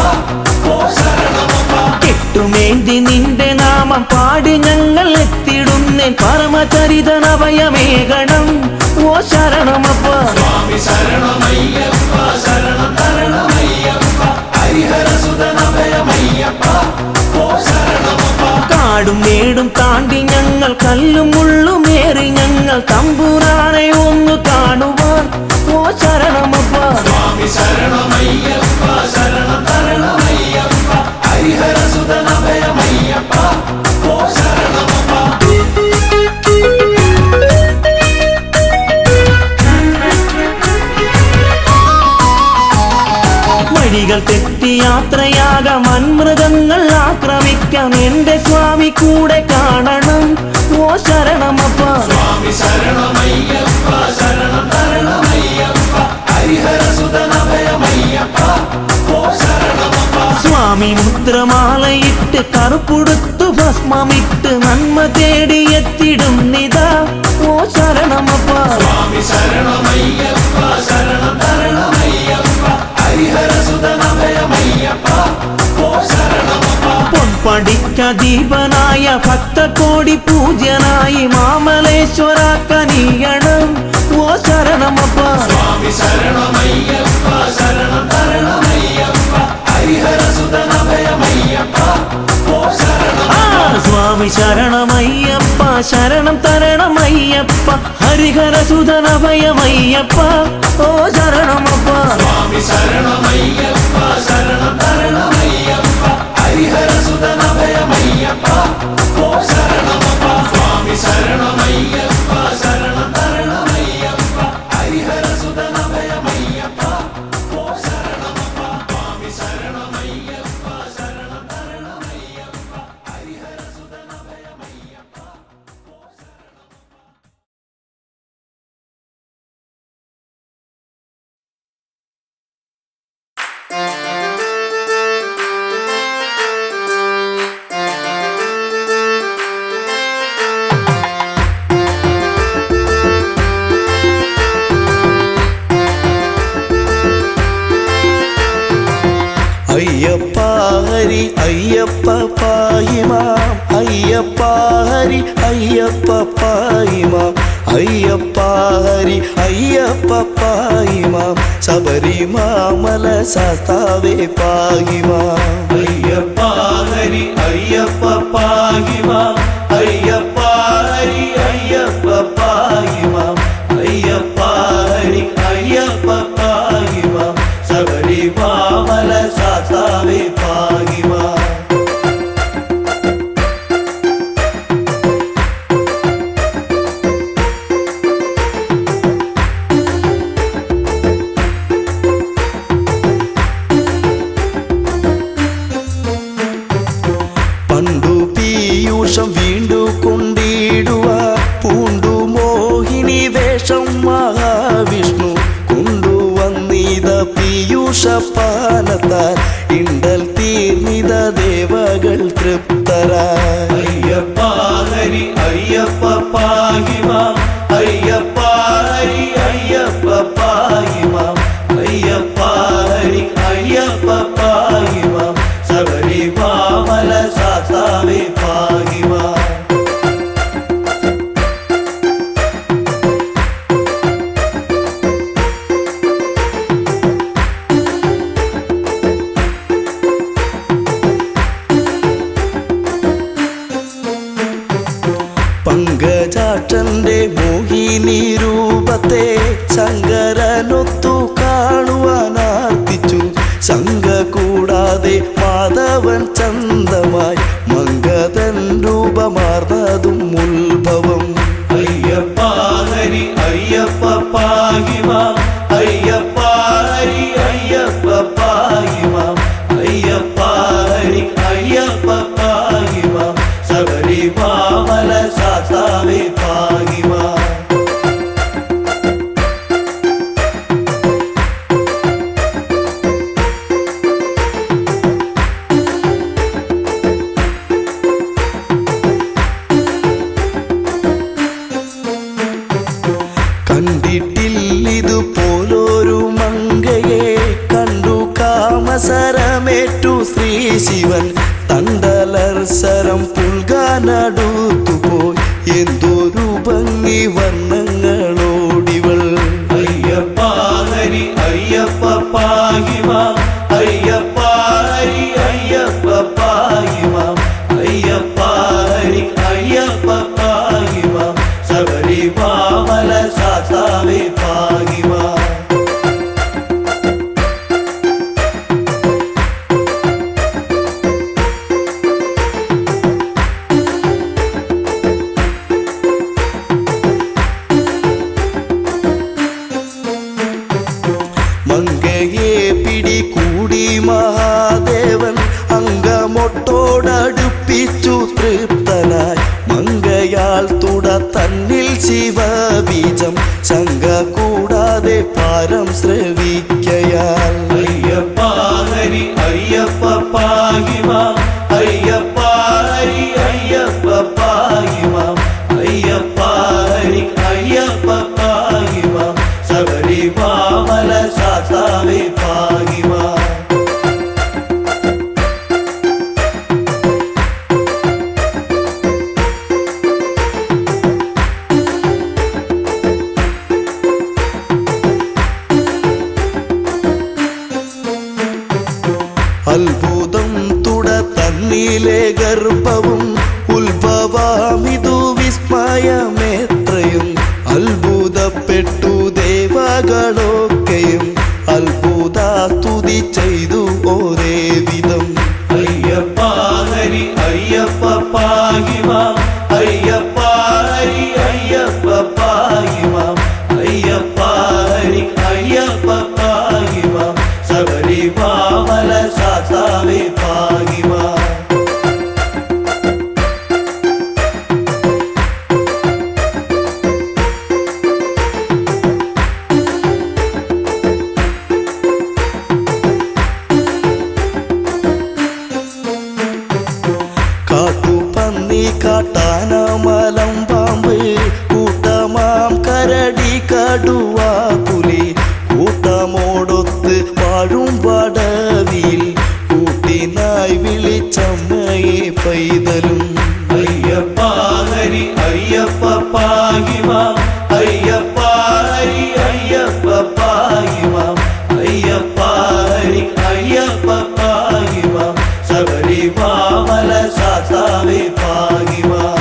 ഓ ശരണമപ്പ കെട്ടുമേന്തി നിന്റെ നാമം പാടി ഞങ്ങൾ എത്തിടുന്നേ പരമചരിതനഭയമേകണം ഓ ശരണമപ്പ സ്വാമി ശരണമയ്യപ്പ ശരണം തരണമയ്യപ്പ ഹരിഹരസുതനഭയമയ്യപ്പ ഓ ശരണമപ്പ കാടും മേടും താണ്ടി ഞങ്ങൾ കല്ലും മുള്ളുമേറി ഞങ്ങൾ തമ്പുരാനെ ഒന്ന് കാണുവാൻ ഓ ശരണമപ്പ സ്വാമി ശരണമയ്യപ്പ ശരണം തരണമയ്യപ്പ ഹരിഹരസുതനഭയമയ്യപ്പ ഓ ശരണമപ്പ വഴികൾ തെറ്റി യാത്രയാകാം വൻമൃഗങ്ങൾ ആക്രമിക്കാം എന്റെ സ്വാമി കൂടെ കാണണം ഓ ശരണമപ്പ സ്വാമി ശരണമയ്യപ്പ ശരണം തരണമയ്യപ്പ ഹരിഹരസുതനഭയമയ്യപ്പ ഓ ശരണമപ്പ സ്വാമി മുദ്രമാലയിട്ട് കറുപ്പുടുത്തു ഭസ്മമിട്ട് നന്മ തേടിയെത്തിടും നിതാ ഓ ശരണമപ്പ സ്വാമി ശരണമയ്യപ്പ ശരണം തരണമയ്യപ്പ ഹരിഹരസുതനഭയമയ്യപ്പ ഓ ശരണമപ്പ പൊൻപടിക്ക ദീപനായ ഭക്തകോടി പൂജ്യനായി മാമലേശ്വര കനിയണം ഓ ശരണമപ്പ സ്വാമി ശരണമയ്യപ്പ ശരണം തരണമയ്യപ്പ ഹരിഹരസുതനഭയമയ്യപ്പ ഓ ശരണമപ്പ സ്വാമി ശരണമയ്യപ്പ ശരണം തരണമയ്യപ്പ ഹരിഹരസുതനഭയമയ്യപ്പ ഓ ശരണമപ്പ സ്വാമി ശരണമയ്യപ്പ ശരണം തരണമയ്യപ്പ ഹരിഹരസുതനഭയമയ്യപ്പ ഓ ശരണമപ്പ സ്വാമി ശരണമയ്യപ്പ ശരണം തരണമയ്യപ്പ ഹരിഹരസുതനഭയമയ്യപ്പ ഓ ശരണമപ്പ സ്വാമി ശരണമയ്യപ്പ ശരണം തരണമയ്യപ്പ ഹരിഹരസുതനഭയമയ്യപ്പ ഓ ശരണമപ്പ ഹരി അയ്യപ്പ പാഹിമാം അയ്യപ്പ ഹരി അയ്യപ്പ പാഹിമാം അയ്യപ്പ ഹരി അയ്യപ്പ പാഹിമാം ശബരിമാമല ശാസ്താവേ പാഹിമാം അയ്യപ്പ ഹരി അയ്യപ്പ പാഹിമാം അയ്യപ്പ ഹരി അയ്യപ്പ പാഹിമാം അയ്യപ്പ ഹരി അയ്യപ്പ പാഹിമാം ശബരിമാമല ശാസ്താവേ പാഹിമാം പണ്ടു പീയൂഷം വീണ്ടു കൊണ്ടിടുക പൂണ്ടു മോഹിനി വേഷം മഹാവിഷ്ണു കൊണ്ടുവന്നിത പീയൂഷ പാനത്താൽ ഇണ്ടൽ തീർന്നിത ദേവകൾ തൃപ്തരായി അയ്യപ്പ ഹരി അയ്യപ്പ പാഹിമാം അയ്യപ്പ ഹരി അയ്യപ്പ പാഹിമാം അയ്യപ്പ ഹരി അയ്യപ്പ പാഹിമാം ശബരിമാമല ശാസ്താവേ പാഹിമാം പങ്കജാക്ഷന്റെ മോഹിനി രൂപത്തെ ശങ്കരനൊത്തു കാണുവാനാർത്തിച്ചു ശങ്ക കൂടാതെ മാധവൻ ചന്തമായി മംഗതൻ രൂപമാർന്നതും ഉത്ഭവം അയ്യപ്പ ഹരി അയ്യപ്പ പാഹിമാം അയ്യപ്പ ഹരി അയ്യപ്പ പാഹിമാം അയ്യപ്പ ഹരി അയ്യപ്പ പാഹിമാം ശബരിമാമല ശാസ്താവേ പാഹിമാം കണ്ടിട്ടില്ലിതുപോലൊരു മങ്കയെ കണ്ടു കാമസരമേറ്റു ശ്രീ ശിവൻ തണ്ടലർസരം പുൽകാനടുത്തുപോയി എന്തൊരു ഭംഗി വർണ്ണങ്ങളോടിവൾ അയ്യപ്പ ഹരി അയ്യപ്പ പാഹിമാം അയ്യപ്പ ഹരി അയ്യപ്പ പാഹിമാം അയ്യപ്പ ഹരി അയ്യപ്പ പാഹിമാം ശബരിമാമല ശാസ്താവേ പാഹിമാം മങ്കയെ പിടികൂടി മഹാദേവൻ അങ്കമൊട്ടോടടുപ്പിച്ചു തൃപ്തനായി മങ്കയാൽ തുട തന്നിൽ ശിവബീജം ശങ്ക കൂടാതെ പാരം ശ്രവിക്കയാൽ അയ്യപ്പ ഹരി അയ്യപ്പ പാഹിമാം അയ്യപ്പ ഹരി അയ്യപ്പ പാഹിമാം അയ്യപ്പ ഹരി അയ്യപ്പ പാഹിമാം ശബരിമാമല ശാസ്താവേ പാഹിമാം അത്ഭുതം തുട തന്നിലെ ഗർഭവും ഉത്ഭവാമിതു വിസ്മയമേത്രയും അത്ഭുതപ്പെട്ടു ദേവകളൊക്കെയും അത്ഭുത സ്തുതി ചെയ്തു ഒരേ വിധം അയ്യപ്പ ഹരി അയ്യപ്പ പാഹിമാം അയ്യപ്പ ഹരി അയ്യപ്പ പാഹിമാം അയ്യപ്പ ഹരി അയ്യപ്പ പാഹിമാം ശബരിമാമല ശാസ്താവേ പാഹിമാം കാട്ടുപന്നി കാട്ടാന മലം പാമ്പ് കൂട്ടമാം കരടി കടുവ പുലി കൂട്ടമോടൊത്ത് വാഴും വടവിൽ കൂട്ടിനായി വിളി ഒന്നിച്ചമ്മയെ പൈതലും. അയ്യപ്പ ഹരി അയ്യപ്പ പാഹിമാം അയ്യപ്പ ഹരി അയ്യപ്പ പാഹിമാം അയ്യപ്പ ഹരി അയ്യപ്പ പാഹിമാം ശബരിമല ശാസ്താവേ പാഹിമാം.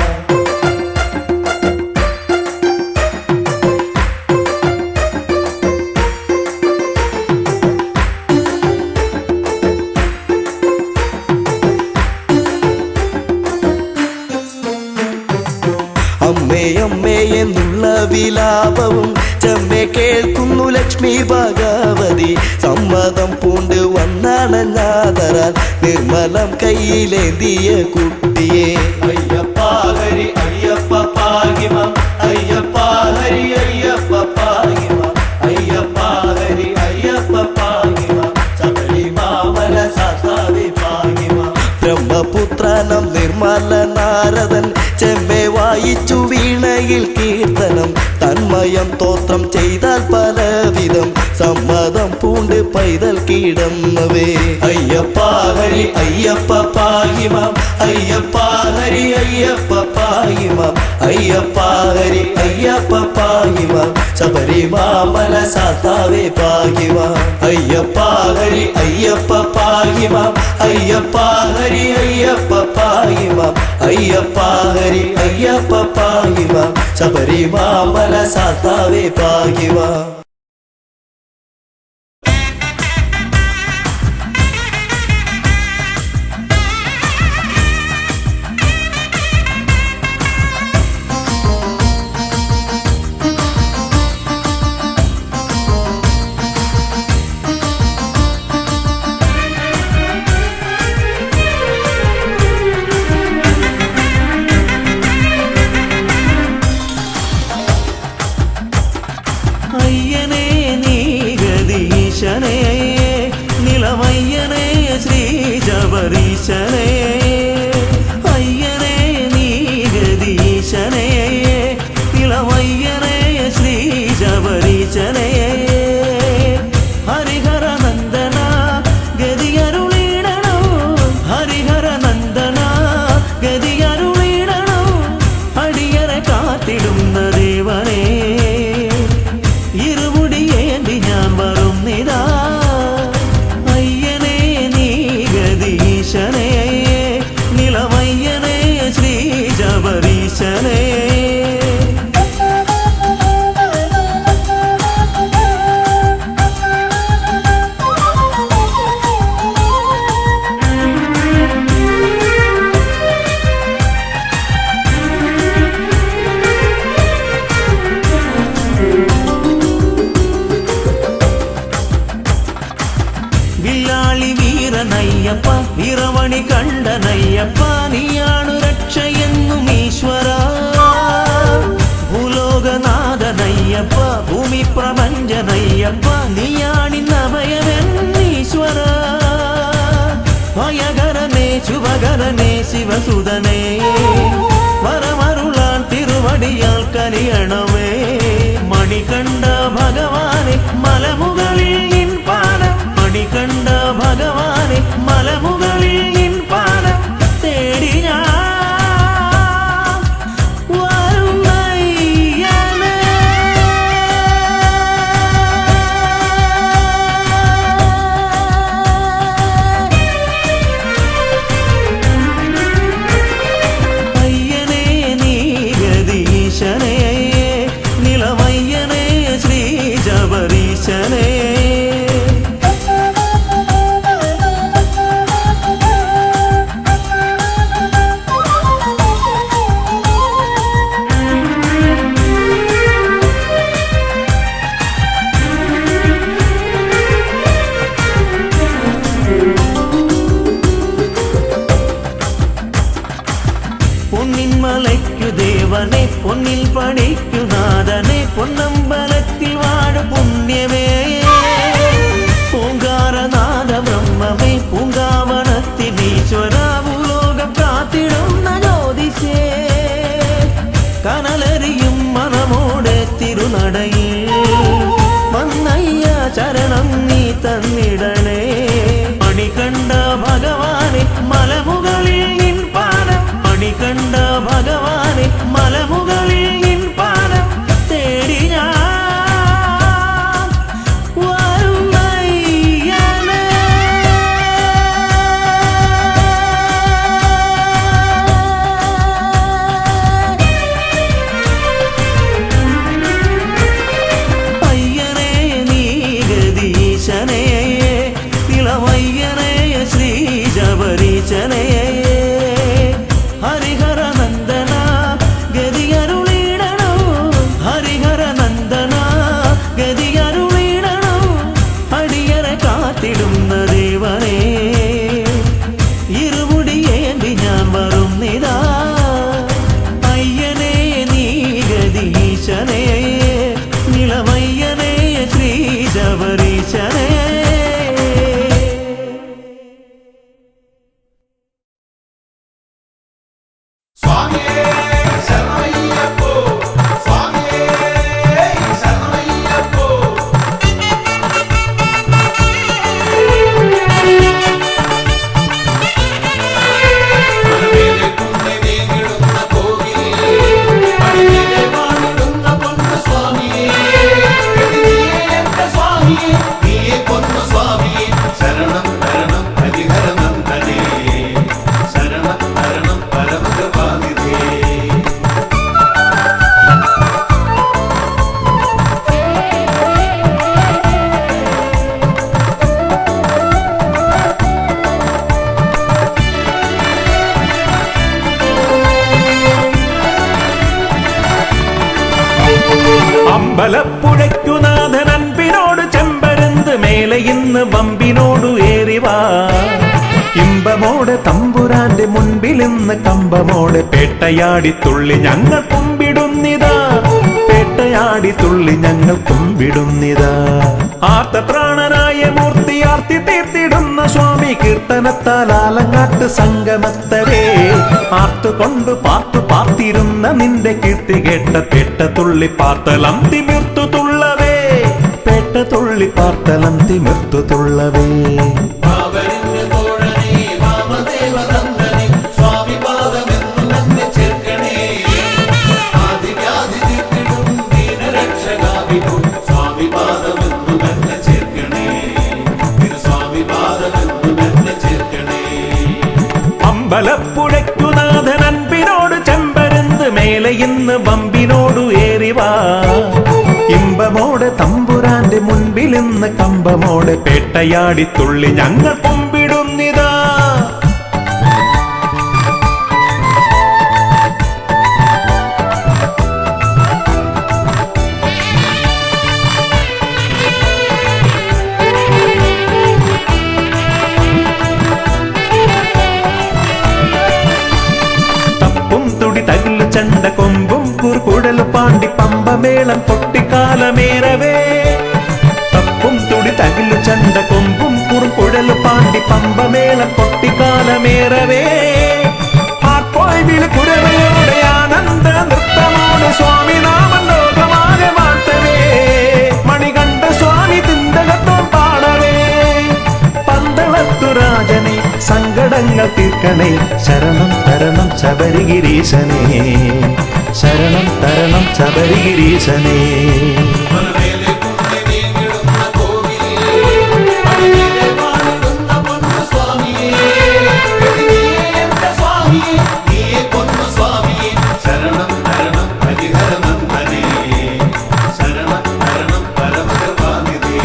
അമ്മേ അമ്മേ എന്നുള്ള വിലാപവും ചെമ്മെ കേൾക്കുന്നു ലക്ഷ്മി ഭഗവതി. സമ്മതം പൂണ്ട് വന്നണഞ്ഞാതരാൻ നിർമ്മലം കയ്യിലേന്തിയ കുട്ടിയെ. അയ്യപ്പ ഹരി അയ്യപ്പ പാഹിമാം അയ്യപ്പ ഹരി അയ്യപ്പ പാഹിമാം അയ്യപ്പ ഹരി അയ്യപ്പ പാഹിമാം ശബരിമല ശാസ്താവേ പാഹിമാം. ബ്രഹ്മപുത്രനം നിർമ്മല നാരദൻ ചെമ്മെ വായിച്ചു വീണയിൽ കീർത്തനം. തന്മയം തോത്രം ചെയ്താൽ പലവിധം സമ്മതം പൂണ്ട് പൈതൽ കീടന്നവേ. അയ്യപ്പ ഹരി അയ്യപ്പ പാഹിമാം അയ്യപ്പ ഹരി അയ്യപ്പ പാഹിമാം അയ്യപ്പ ഹരി അയ്യപ്പ പാഹിമാം ശബരിമല ശാസ്താവേ പാഹിമാം. അയ്യപ്പ ഹരി അയ്യപ്പ പാഹിമാം അയ്യപ്പ ഹരി അയ്യപ്പ പാഹിമാം അയ്യപ്പ ഹരി അയ്യപ്പ പാഹിമാം ശബരിമല ശാസ്താവേ പാഹിമാം. അയ്യനേ നീ ഗദീശനേ നിലമയ്യനേ ശ്രീ ശബരീശനേ. അയ്യനേ നീ ഗദീശനേ നിലമയ്യനേ ശ്രീ ശബരീശനേ. ഹരിഹര നന്ദന ഗതിയരുളിടണോ ഹരിഹര നന്ദന ഗതിയരുളിടണോ അടിയറെ കാത്തിടുന്ന ദേവനേ. ഇരുമുടിയേന്തി ഞാൻ വരും നിതാ അയ്യനേ നീ ഗദീശനേ നിലമയ്യനേ ശ്രീ ശബരീശനേ. വില്ലാളി വീരനയ്യപ്പ വീരവണി കണ്ടനയ്യപ്പ നീയാണു രക്ഷയെന്നും ഈശ്വര. ഭൂലോകനാഥനയ്യപ്പ ഭൂമി പ്രപഞ്ചനയ്യപ്പ നീയാണിന്നഭയമെന്നീശ്വര. ഭയകരനേ ശുഭകരനേ ശിവസുതനേ വരമരുളാൻ തിരുവടിയാൽ കനിയണമേ. മണികണ്ഠ ഭഗവാനെ മലമുകളിൽ നിൻ പാദം മണികണ്ഠ ഭഗവാനെ മലമുകളിൽ നിൻ പാദം തേടി ഞാൻ വരുന്നയ്യനേ. അയ്യനേ നീ ഗദീശനേ നിലമയ്യനേ ശ്രീ ശബരീശനേ. പൊന്നിൻ മലയ്ക്കു ദേവനെ പൊന്നിൽ പണിക്കു നാഥനെ പൊന്നമ്പലത്തിൽ വാഴ പുണ്യമേ. പൂങ്കാരനാഥ ബ്രഹ്മമേ പൂങ്കാവനത്തിനീശ്വര ഭൂലോകം കാത്തിടുന്ന ജ്യോതിഷേ. കനലരിയും മനമോടെ തിരുനടയിൽ വന്നയ്യ ചരണം നീ തന്നിടണേ. മണികണ്ഠ ഭഗവാനെ മലമു അമ്പലപ്പുഴയ്ക്കുനാഥൻ അൻപിനോട് ചെമ്പരുന്ത് മേലെ ഇന്ന് വമ്പിനോടു ഏറിവാ ഇമ്പമോടെ തമ്പുരാന്റെ മുൻപിൽ ഇന്ന് കമ്പമോടെ പേട്ടയാടി തുള്ളി ഞങ്ങൾ കുമ്പിടുന്നിതാ പേട്ടയാടി തുള്ളി ഞങ്ങൾ കുമ്പിടുന്നിതാ ആർത്തപ്രാണനായ മൂർത്തി ആർത്തി തീർത്തിടുന്ന സ്വാമി കീർത്തനത്താൽ ആലങ്ങാട്ട് സംഗമത്തവേ ആർത്തുകൊണ്ട് പാർത്തിരുന്ന നിന്റെ കീർത്തി കേട്ട പേട്ട തുള്ളി പാർത്തലം തിമിർത്തു തുള്ളവേ പേട്ട തുള്ളി പാർത്തലം തിമിർത്തു തുള്ളവേ പാവനന്റെ തോഴനേ വാമദേവനന്ദനേ സ്വാമി പാദമെന്നു തന്നെ ചേർക്കണേ ആദിവ്യാധി തീർത്തിടും ദീനരക്ഷകാവിധു സ്വാമി പാദമെന്നു തന്നെ ചേർക്കണേ സ്വാമി പാദമെന്നു തന്നെ ചേർക്കണേ അമ്പലപ്പുഴയ്ക്കുനാഥൻ അൻപിനോട് ചെമ്പരുന്ത് മേലെ ഇന്ന് വമ്പിനോടു ഏറിവാ ഇമ്പമോടെ തമ്പുരാന്റെ മുൻപിൽ ഇന്ന് കമ്പമോടെ പേട്ടയാടി തുള്ളി ഞങ്ങൾ കുമ്പിടുന്നിതാ തപ്പും തുടി തകിലു ചണ്ട കൊമ്പും കുറുകുഴലു പാണ്ടി പമ്പമേളം പൊട്ടിക്കാലമേറവേ തപ്പും തുടി തകിലു ചണ്ട കൊമ്പും കുറുകുഴലു പാണ്ടി പമ്പമേളം പൊട്ടിക്കാലമേറവേ ആർപ്പോയ് വിളി കുരവയോടെ ആനന്ദ നൃത്തമോടെ സ്വാമി നാമം ലോകമാകെ വാഴ്ത്തവേ മണികണ്ഠ സ്വാമി തിന്തകത്തോം പാടവേ പന്തളത്തു രാജനെ സങ്കടങ്ങൾ തീർക്കണേ ശരണം തരണം ശബരിഗിരീശനേ ശരണം തരണം ശബരിഗിരീശനേ മലമേലെ കുന്നിൽ നീങ്ങിടുന്ന കോവിലേ മണിമേലെ വാണിടുന്ന പൊന്നു സ്വാമിയേ നീയേ എന്റെ സ്വാമിയേ നീയേ പൊന്നു സ്വാമിയേ ശരണം തരണം ഹരിഹരനന്ദനേ ശരണം തരണം പരമകൃപാനിധേ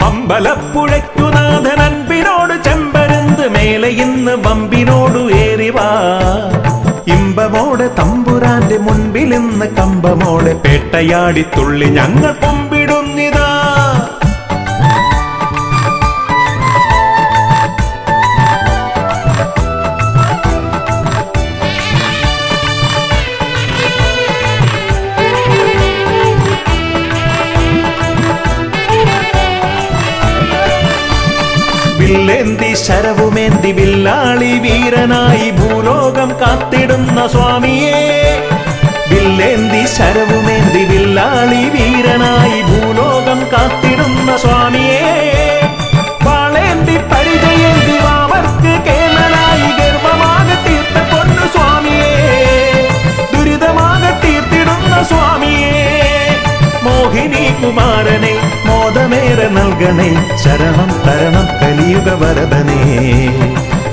അമ്പലപ്പുഴയ്ക്കുനാഥൻ അൻപിനോട് ചെമ്പരുന്ത് മേലെ ഇന്ന് വമ്പിനോടു ഏറിവാ ഇമ്പമോടെ തമ്പുരാന്റെ മുൻപിൽ ഇന്ന് കമ്പമോടെ പേട്ടയാടി തുള്ളി ഞങ്ങൾ കുമ്പിടുന്നിതാ വില്ലേന്തി ശരവുമേന്തി വില്ലാളി വീരനായി ഭൂലോകം കാത്തിടുന്ന സ്വാമിയേ വില്ലേന്തി ശരവുമേന്തി വില്ലാളി വീരനായി ഭൂലോകം കാത്തിടുന്ന സ്വാമിയേ വാളേന്തി പരിചയേന്തി വാവർക്ക് കേമനായി ഗർഭമാകെ തീർത്ത പൊന്നു സ്വാമിയേ ദുരിതമാകെ തീർത്തിടുന്ന സ്വാമിയേ മോഹിനി കുമാരനെ മോദമേറെ നൽകണേ ശരണം തരണം കലിയുഗ വരദനേ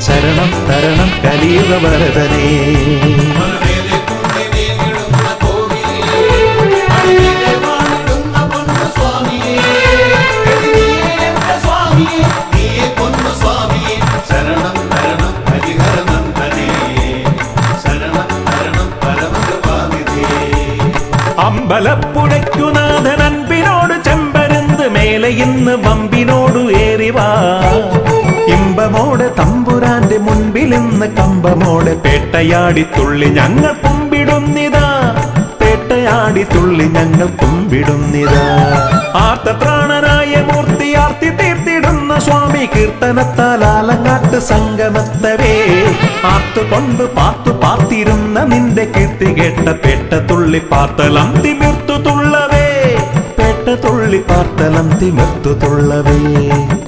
ശരണം തരണം കലിയുഗ വരദനേ മലമേലെ കുന്നിൽ നീങ്ങിടുന്ന കോവിലേ മണിമേലെ വാണിടുന്ന പൊന്നു സ്വാമിയേ നീയേ എന്റെ സ്വാമിയേ നീയേ പൊന്നു സ്വാമിയേ ശരണം തരണം ഹരിഹരനന്ദനേ ശരണം തരണം പരമകൃപാനിധേ അമ്പലപ്പുഴയ്ക്കുനാഥൻ അൻപിനോട് ചെമ്പരുന്ത് മേലെ ഇന്ന് വമ്പിനോടു ഏറിവാ ഇമ്പമോടെ തമ്പുരാന്റെ മുൻപിൽ ഇന്ന് കമ്പമോടെ പേട്ടയാടി തുള്ളി ഞങ്ങൾ കുമ്പിടുന്നിതാ പേട്ടയാടി തുള്ളി ഞങ്ങൾ കുമ്പിടുന്നിതാ ആർത്തപ്രാണനായ മൂർത്തി ആർത്തി തീർത്തിടുന്ന സ്വാമി കീർത്തനത്താൽ ആലങ്ങാട്ട് സംഗമത്തവേ ആർത്തുകൊണ്ട് പാർത്തിരുന്ന നിന്റെ കീർത്തി കേട്ട പേട്ട തുള്ളി പാർത്തലം തിമിർത്തു തുള്ളവേ പേട്ട തുള്ളി പാർത്തലം തിമിർത്തു തുള്ളവേ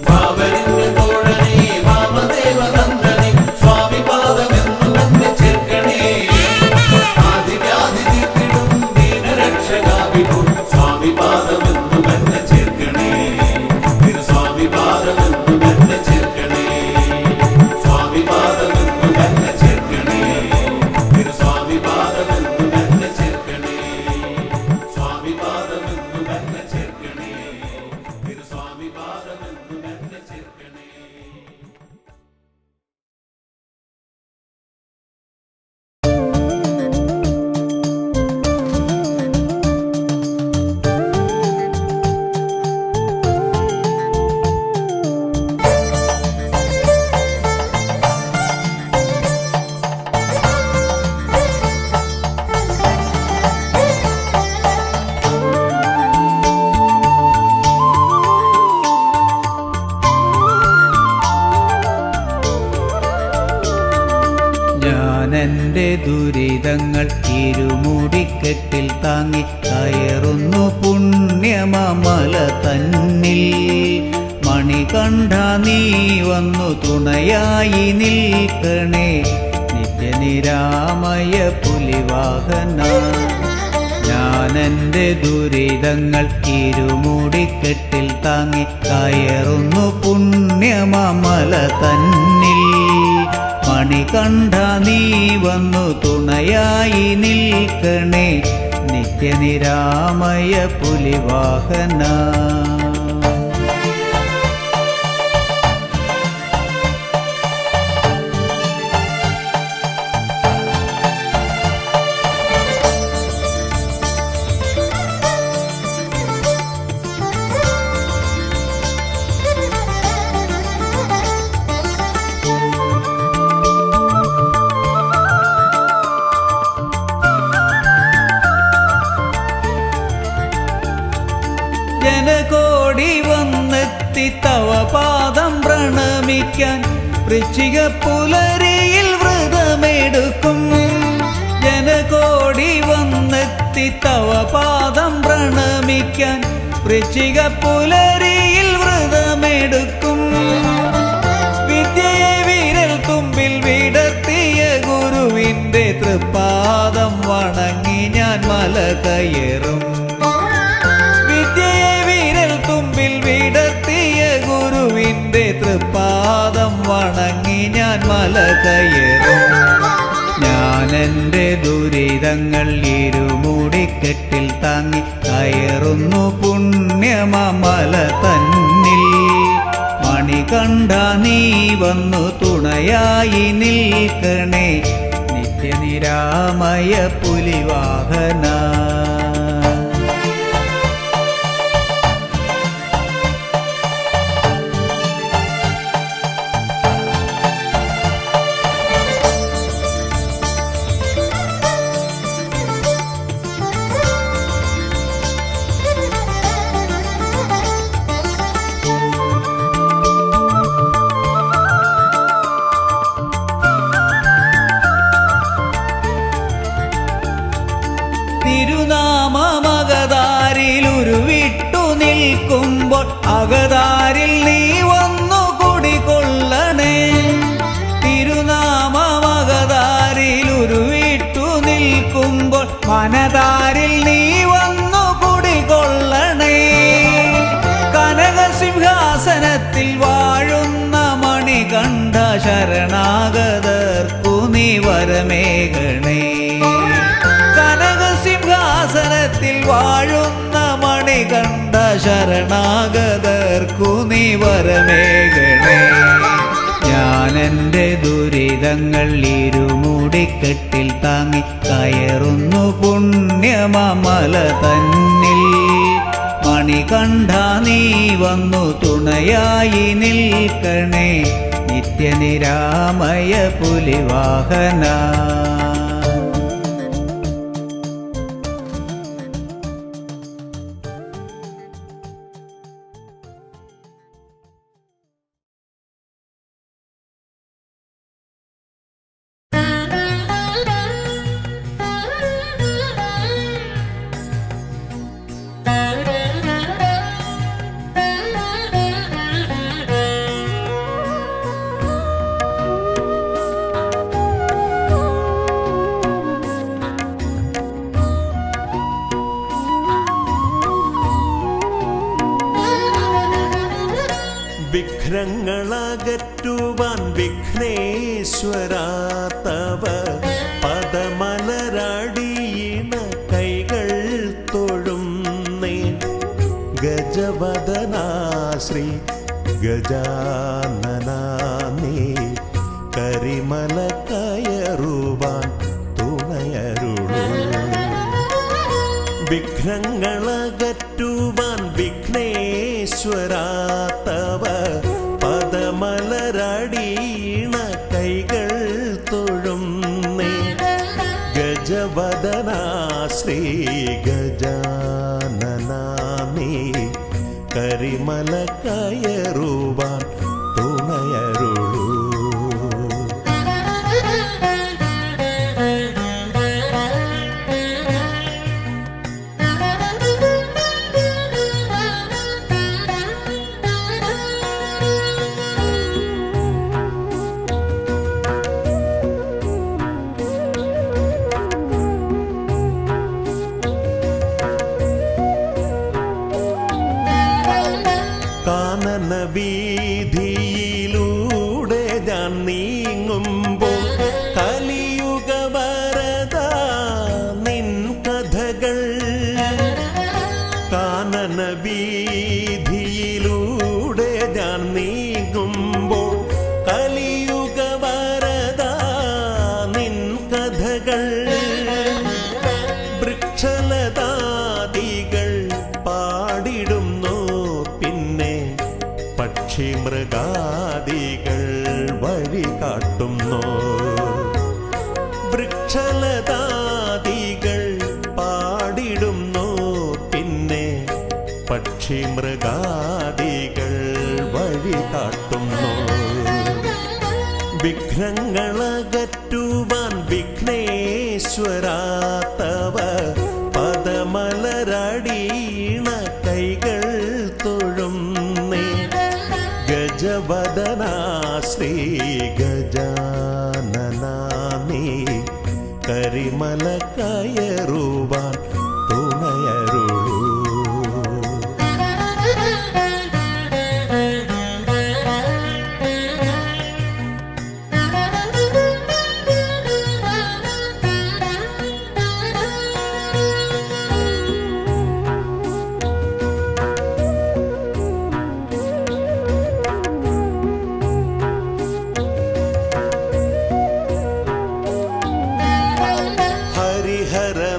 പാവനന്റെ തോഴനേ വാമദേവനന്ദനേ സ്വാമി പാദമെന്നു തന്നെ ചേർക്കണേ ആദിവ്യാധി തീർത്തിടും ദീനരക്ഷകാവിധു സ്വാമി പാദമെന്നു തന്നെ ചേർക്കണേ സ്വാമി പാദമെന്നു തന്നെ ചേർക്കണേ സ്വാമി പാദമെന്നു തന്നെ ചേർക്കണേ സ്വാമി പാദമെന്നു തന്നെ ചേർക്കണേ സ്വാമി പാദമെന്നു തന്നെ ചേർക്കണേ സ്വാമി പാദമെന്നു തന്നെ ചേർക്കണേ ഞാനെൻ്റെ ദുരിതങ്ങൾ ഇരുമുടിക്കെട്ടിൽ താങ്ങി കയറുന്നു പുണ്യമമല തന്നിൽ. മണികണ്ഠ നീ വന്നു തുണയായി നിൽക്കണേ നിത്യനിരാമയ പുലിവാഹന. ഞാനെൻ്റെ ദുരിതങ്ങൾ ഇരുമുടിക്കെട്ടിൽ താങ്ങി കയറുന്നു പുണ്യമമല തന്നിൽ. മണികണ്ഠ നീ വന്നു തുണയായി നിൽക്കണേ നിത്യനിരാമയ പുലിവാഹന. ജനകോടി വന്നെത്തി തവ പാദം പ്രണമിക്കാൻ വൃശ്ചിക പുലരിയിൽ വ്രതമെടുക്കും. ജനകോടി വന്നെത്തി തവ പാദം പ്രണമിക്കാൻ വൃശ്ചിക പുലരിയിൽ വ്രതമെടുക്കും. വിദ്യയെ വിരൽ തുമ്പിൽ വിടർത്തിയ ഗുരുവിൻ്റെ തൃപ്പാദം വണങ്ങി ഞാൻ മല കയറും. വിദ്യയെ വിരൽ തുമ്പിൽ വിടർത്തിയ ഗുരുവിൻ്റെ തൃപ്പാദം വണങ്ങി ഞാൻ മല കയറും. ഞാനെൻ്റെ ദുരിതങ്ങൾ ഇരുമുടിക്കെട്ടിൽ താങ്ങി കയറുന്നു പുണ്യമമല തന്നിൽ. മണികണ്ഠ നീ വന്നു തുണയായി നിൽക്കണേ നിത്യനിരാമയ പുലിവാഹന. തിരുനാമമകതാരിൽ ഉരുവിട്ടു നിൽക്കുമ്പോൾ അകതാരിൽ നീ വന്നു കുടികൊള്ളണേ. തിരുനാമമകതാരിൽ ഉരുവിട്ടു നിൽക്കുമ്പോൾ മനതാരിൽ നീ വന്നു കുടികൊള്ളണേ. കനകസിംഹാസനത്തിൽ വാഴുന്ന മണികണ്ഠ ശരണാഗതർക്കു നീ വരമേകണേ. കനകസിംഹാസനത്തിൽ വാഴുന്ന മണികണ്ഠ ശരണാഗതർക്കു നീ വരമേകണേ. ഞാനെൻ്റെ ദുരിതങ്ങൾ ഇരുമുടിക്കെട്ടിൽ താങ്ങി കയറുന്നു പുണ്യമമല തന്നിൽ. മണികണ്ഠ നീ വന്നു തുണയായി നിൽക്കണേ നിത്യനിരാമയ പുലിവാഹന. വിഘ്നങ്ങളകറ്റുവാൻ വിഘ്നേശ്വരാ തവ പദമലരടിയിണ കൈകൾ തൊഴുന്നേ. ഗജവദനാ ശ്രീ ഗജാനനാ നീ കരിമല കയറുവാൻ തുണയരുളൂ. വിഘ്നങ്ങളകറ്റുവാൻ വിഘ്നേശ്വരാ തവ പദമലരടിയിണ കൈകൾ തൊഴുന്നേ. ഗജവദനാ ശ്രീ ഗജാനനാ നീ കരിമല കയറുവാൻ തുണയരുളൂ. പക്ഷി മൃഗാദികൾ വഴി കാട്ടുന്നു വൃക്ഷലതാദികൾ പാടിടുന്നു പിന്നെ പക്ഷി മൃഗാദികൾ വഴി കാട്ടുന്നു വിഘ്നങ്ങളകറ്റുവാൻ വിഘ്നേശ്വരാ തവ പദമലരടീണ കൈകൾ തൊഴുന്നേ ഗജവദനാ ശ്രീ ഗജാനനാമേ കരിമല കയറുവാൻ തുണയരുളൂ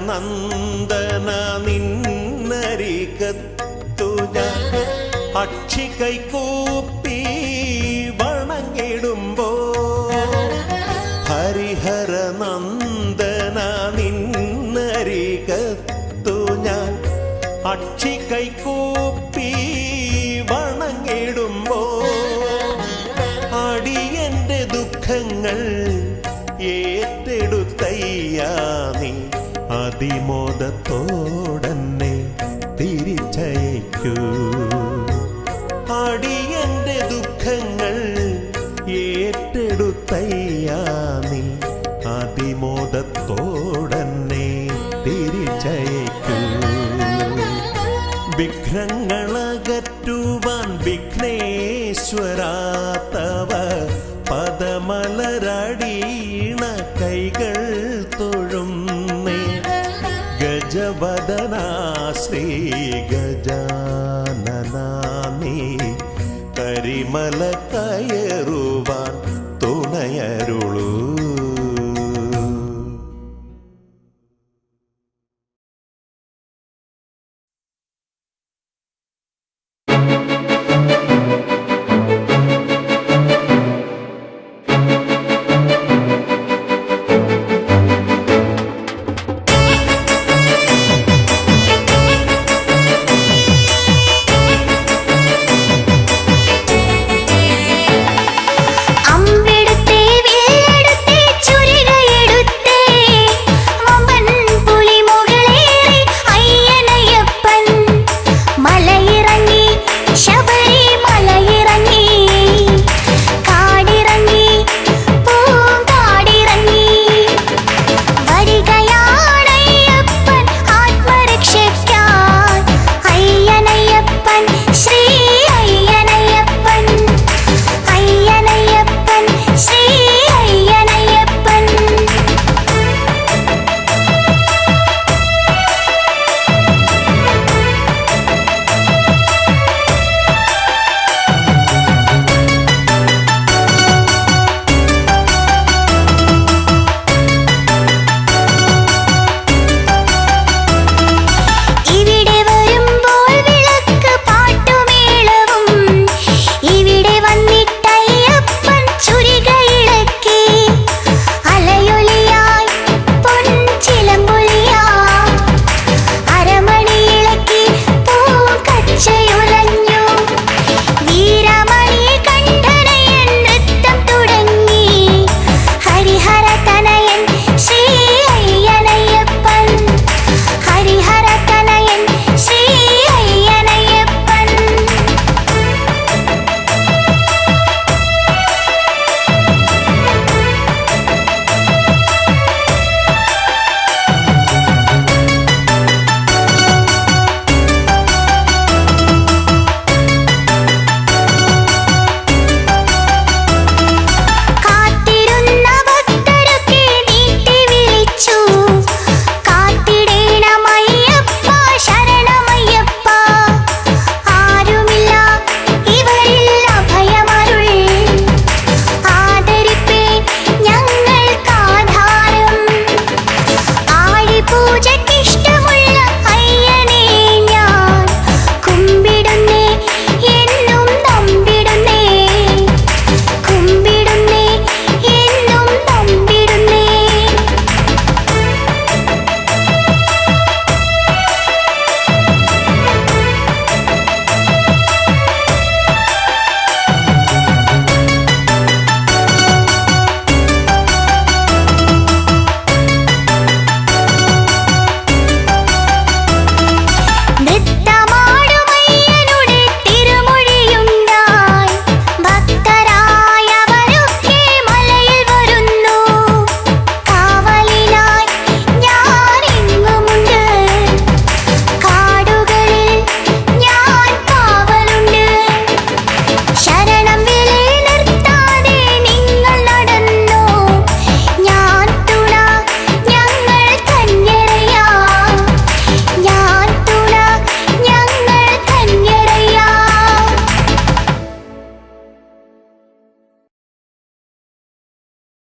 നന്ദന നിന്നരികത്തു ഞാൻ അക്ഷി കൈകൂപ്പി വണങ്ങിടുമ്പോ ഹരിഹര നന്ദന നിന്നരികത്തു ഞാൻ അക്ഷി കൈകൂപ്പി വണങ്ങിടുമ്പോ അടിയന്റെ ദുഃഖങ്ങൾ ഏറ്റെടുത്തയ്യാ നീ അതിമോദത്തോടന്നെ തിരിച്ചയക്കൂ അടിയന്റെ ദുഃഖങ്ങൾ ഏറ്റെടുത്തയ്യാ നീ അതിമോദത്തോടന്നെ തിരിച്ചയക്കൂ വിഘ്നങ്ങളകറ്റുവാൻ വിഘ്നേശ്വരാ തവ പദമലരടീണ കൈകൾ തൊഴുന്നേ ഗജവദനാ ശ്രീ ഗജാനനാമേ കരിമല കയറുവാൻ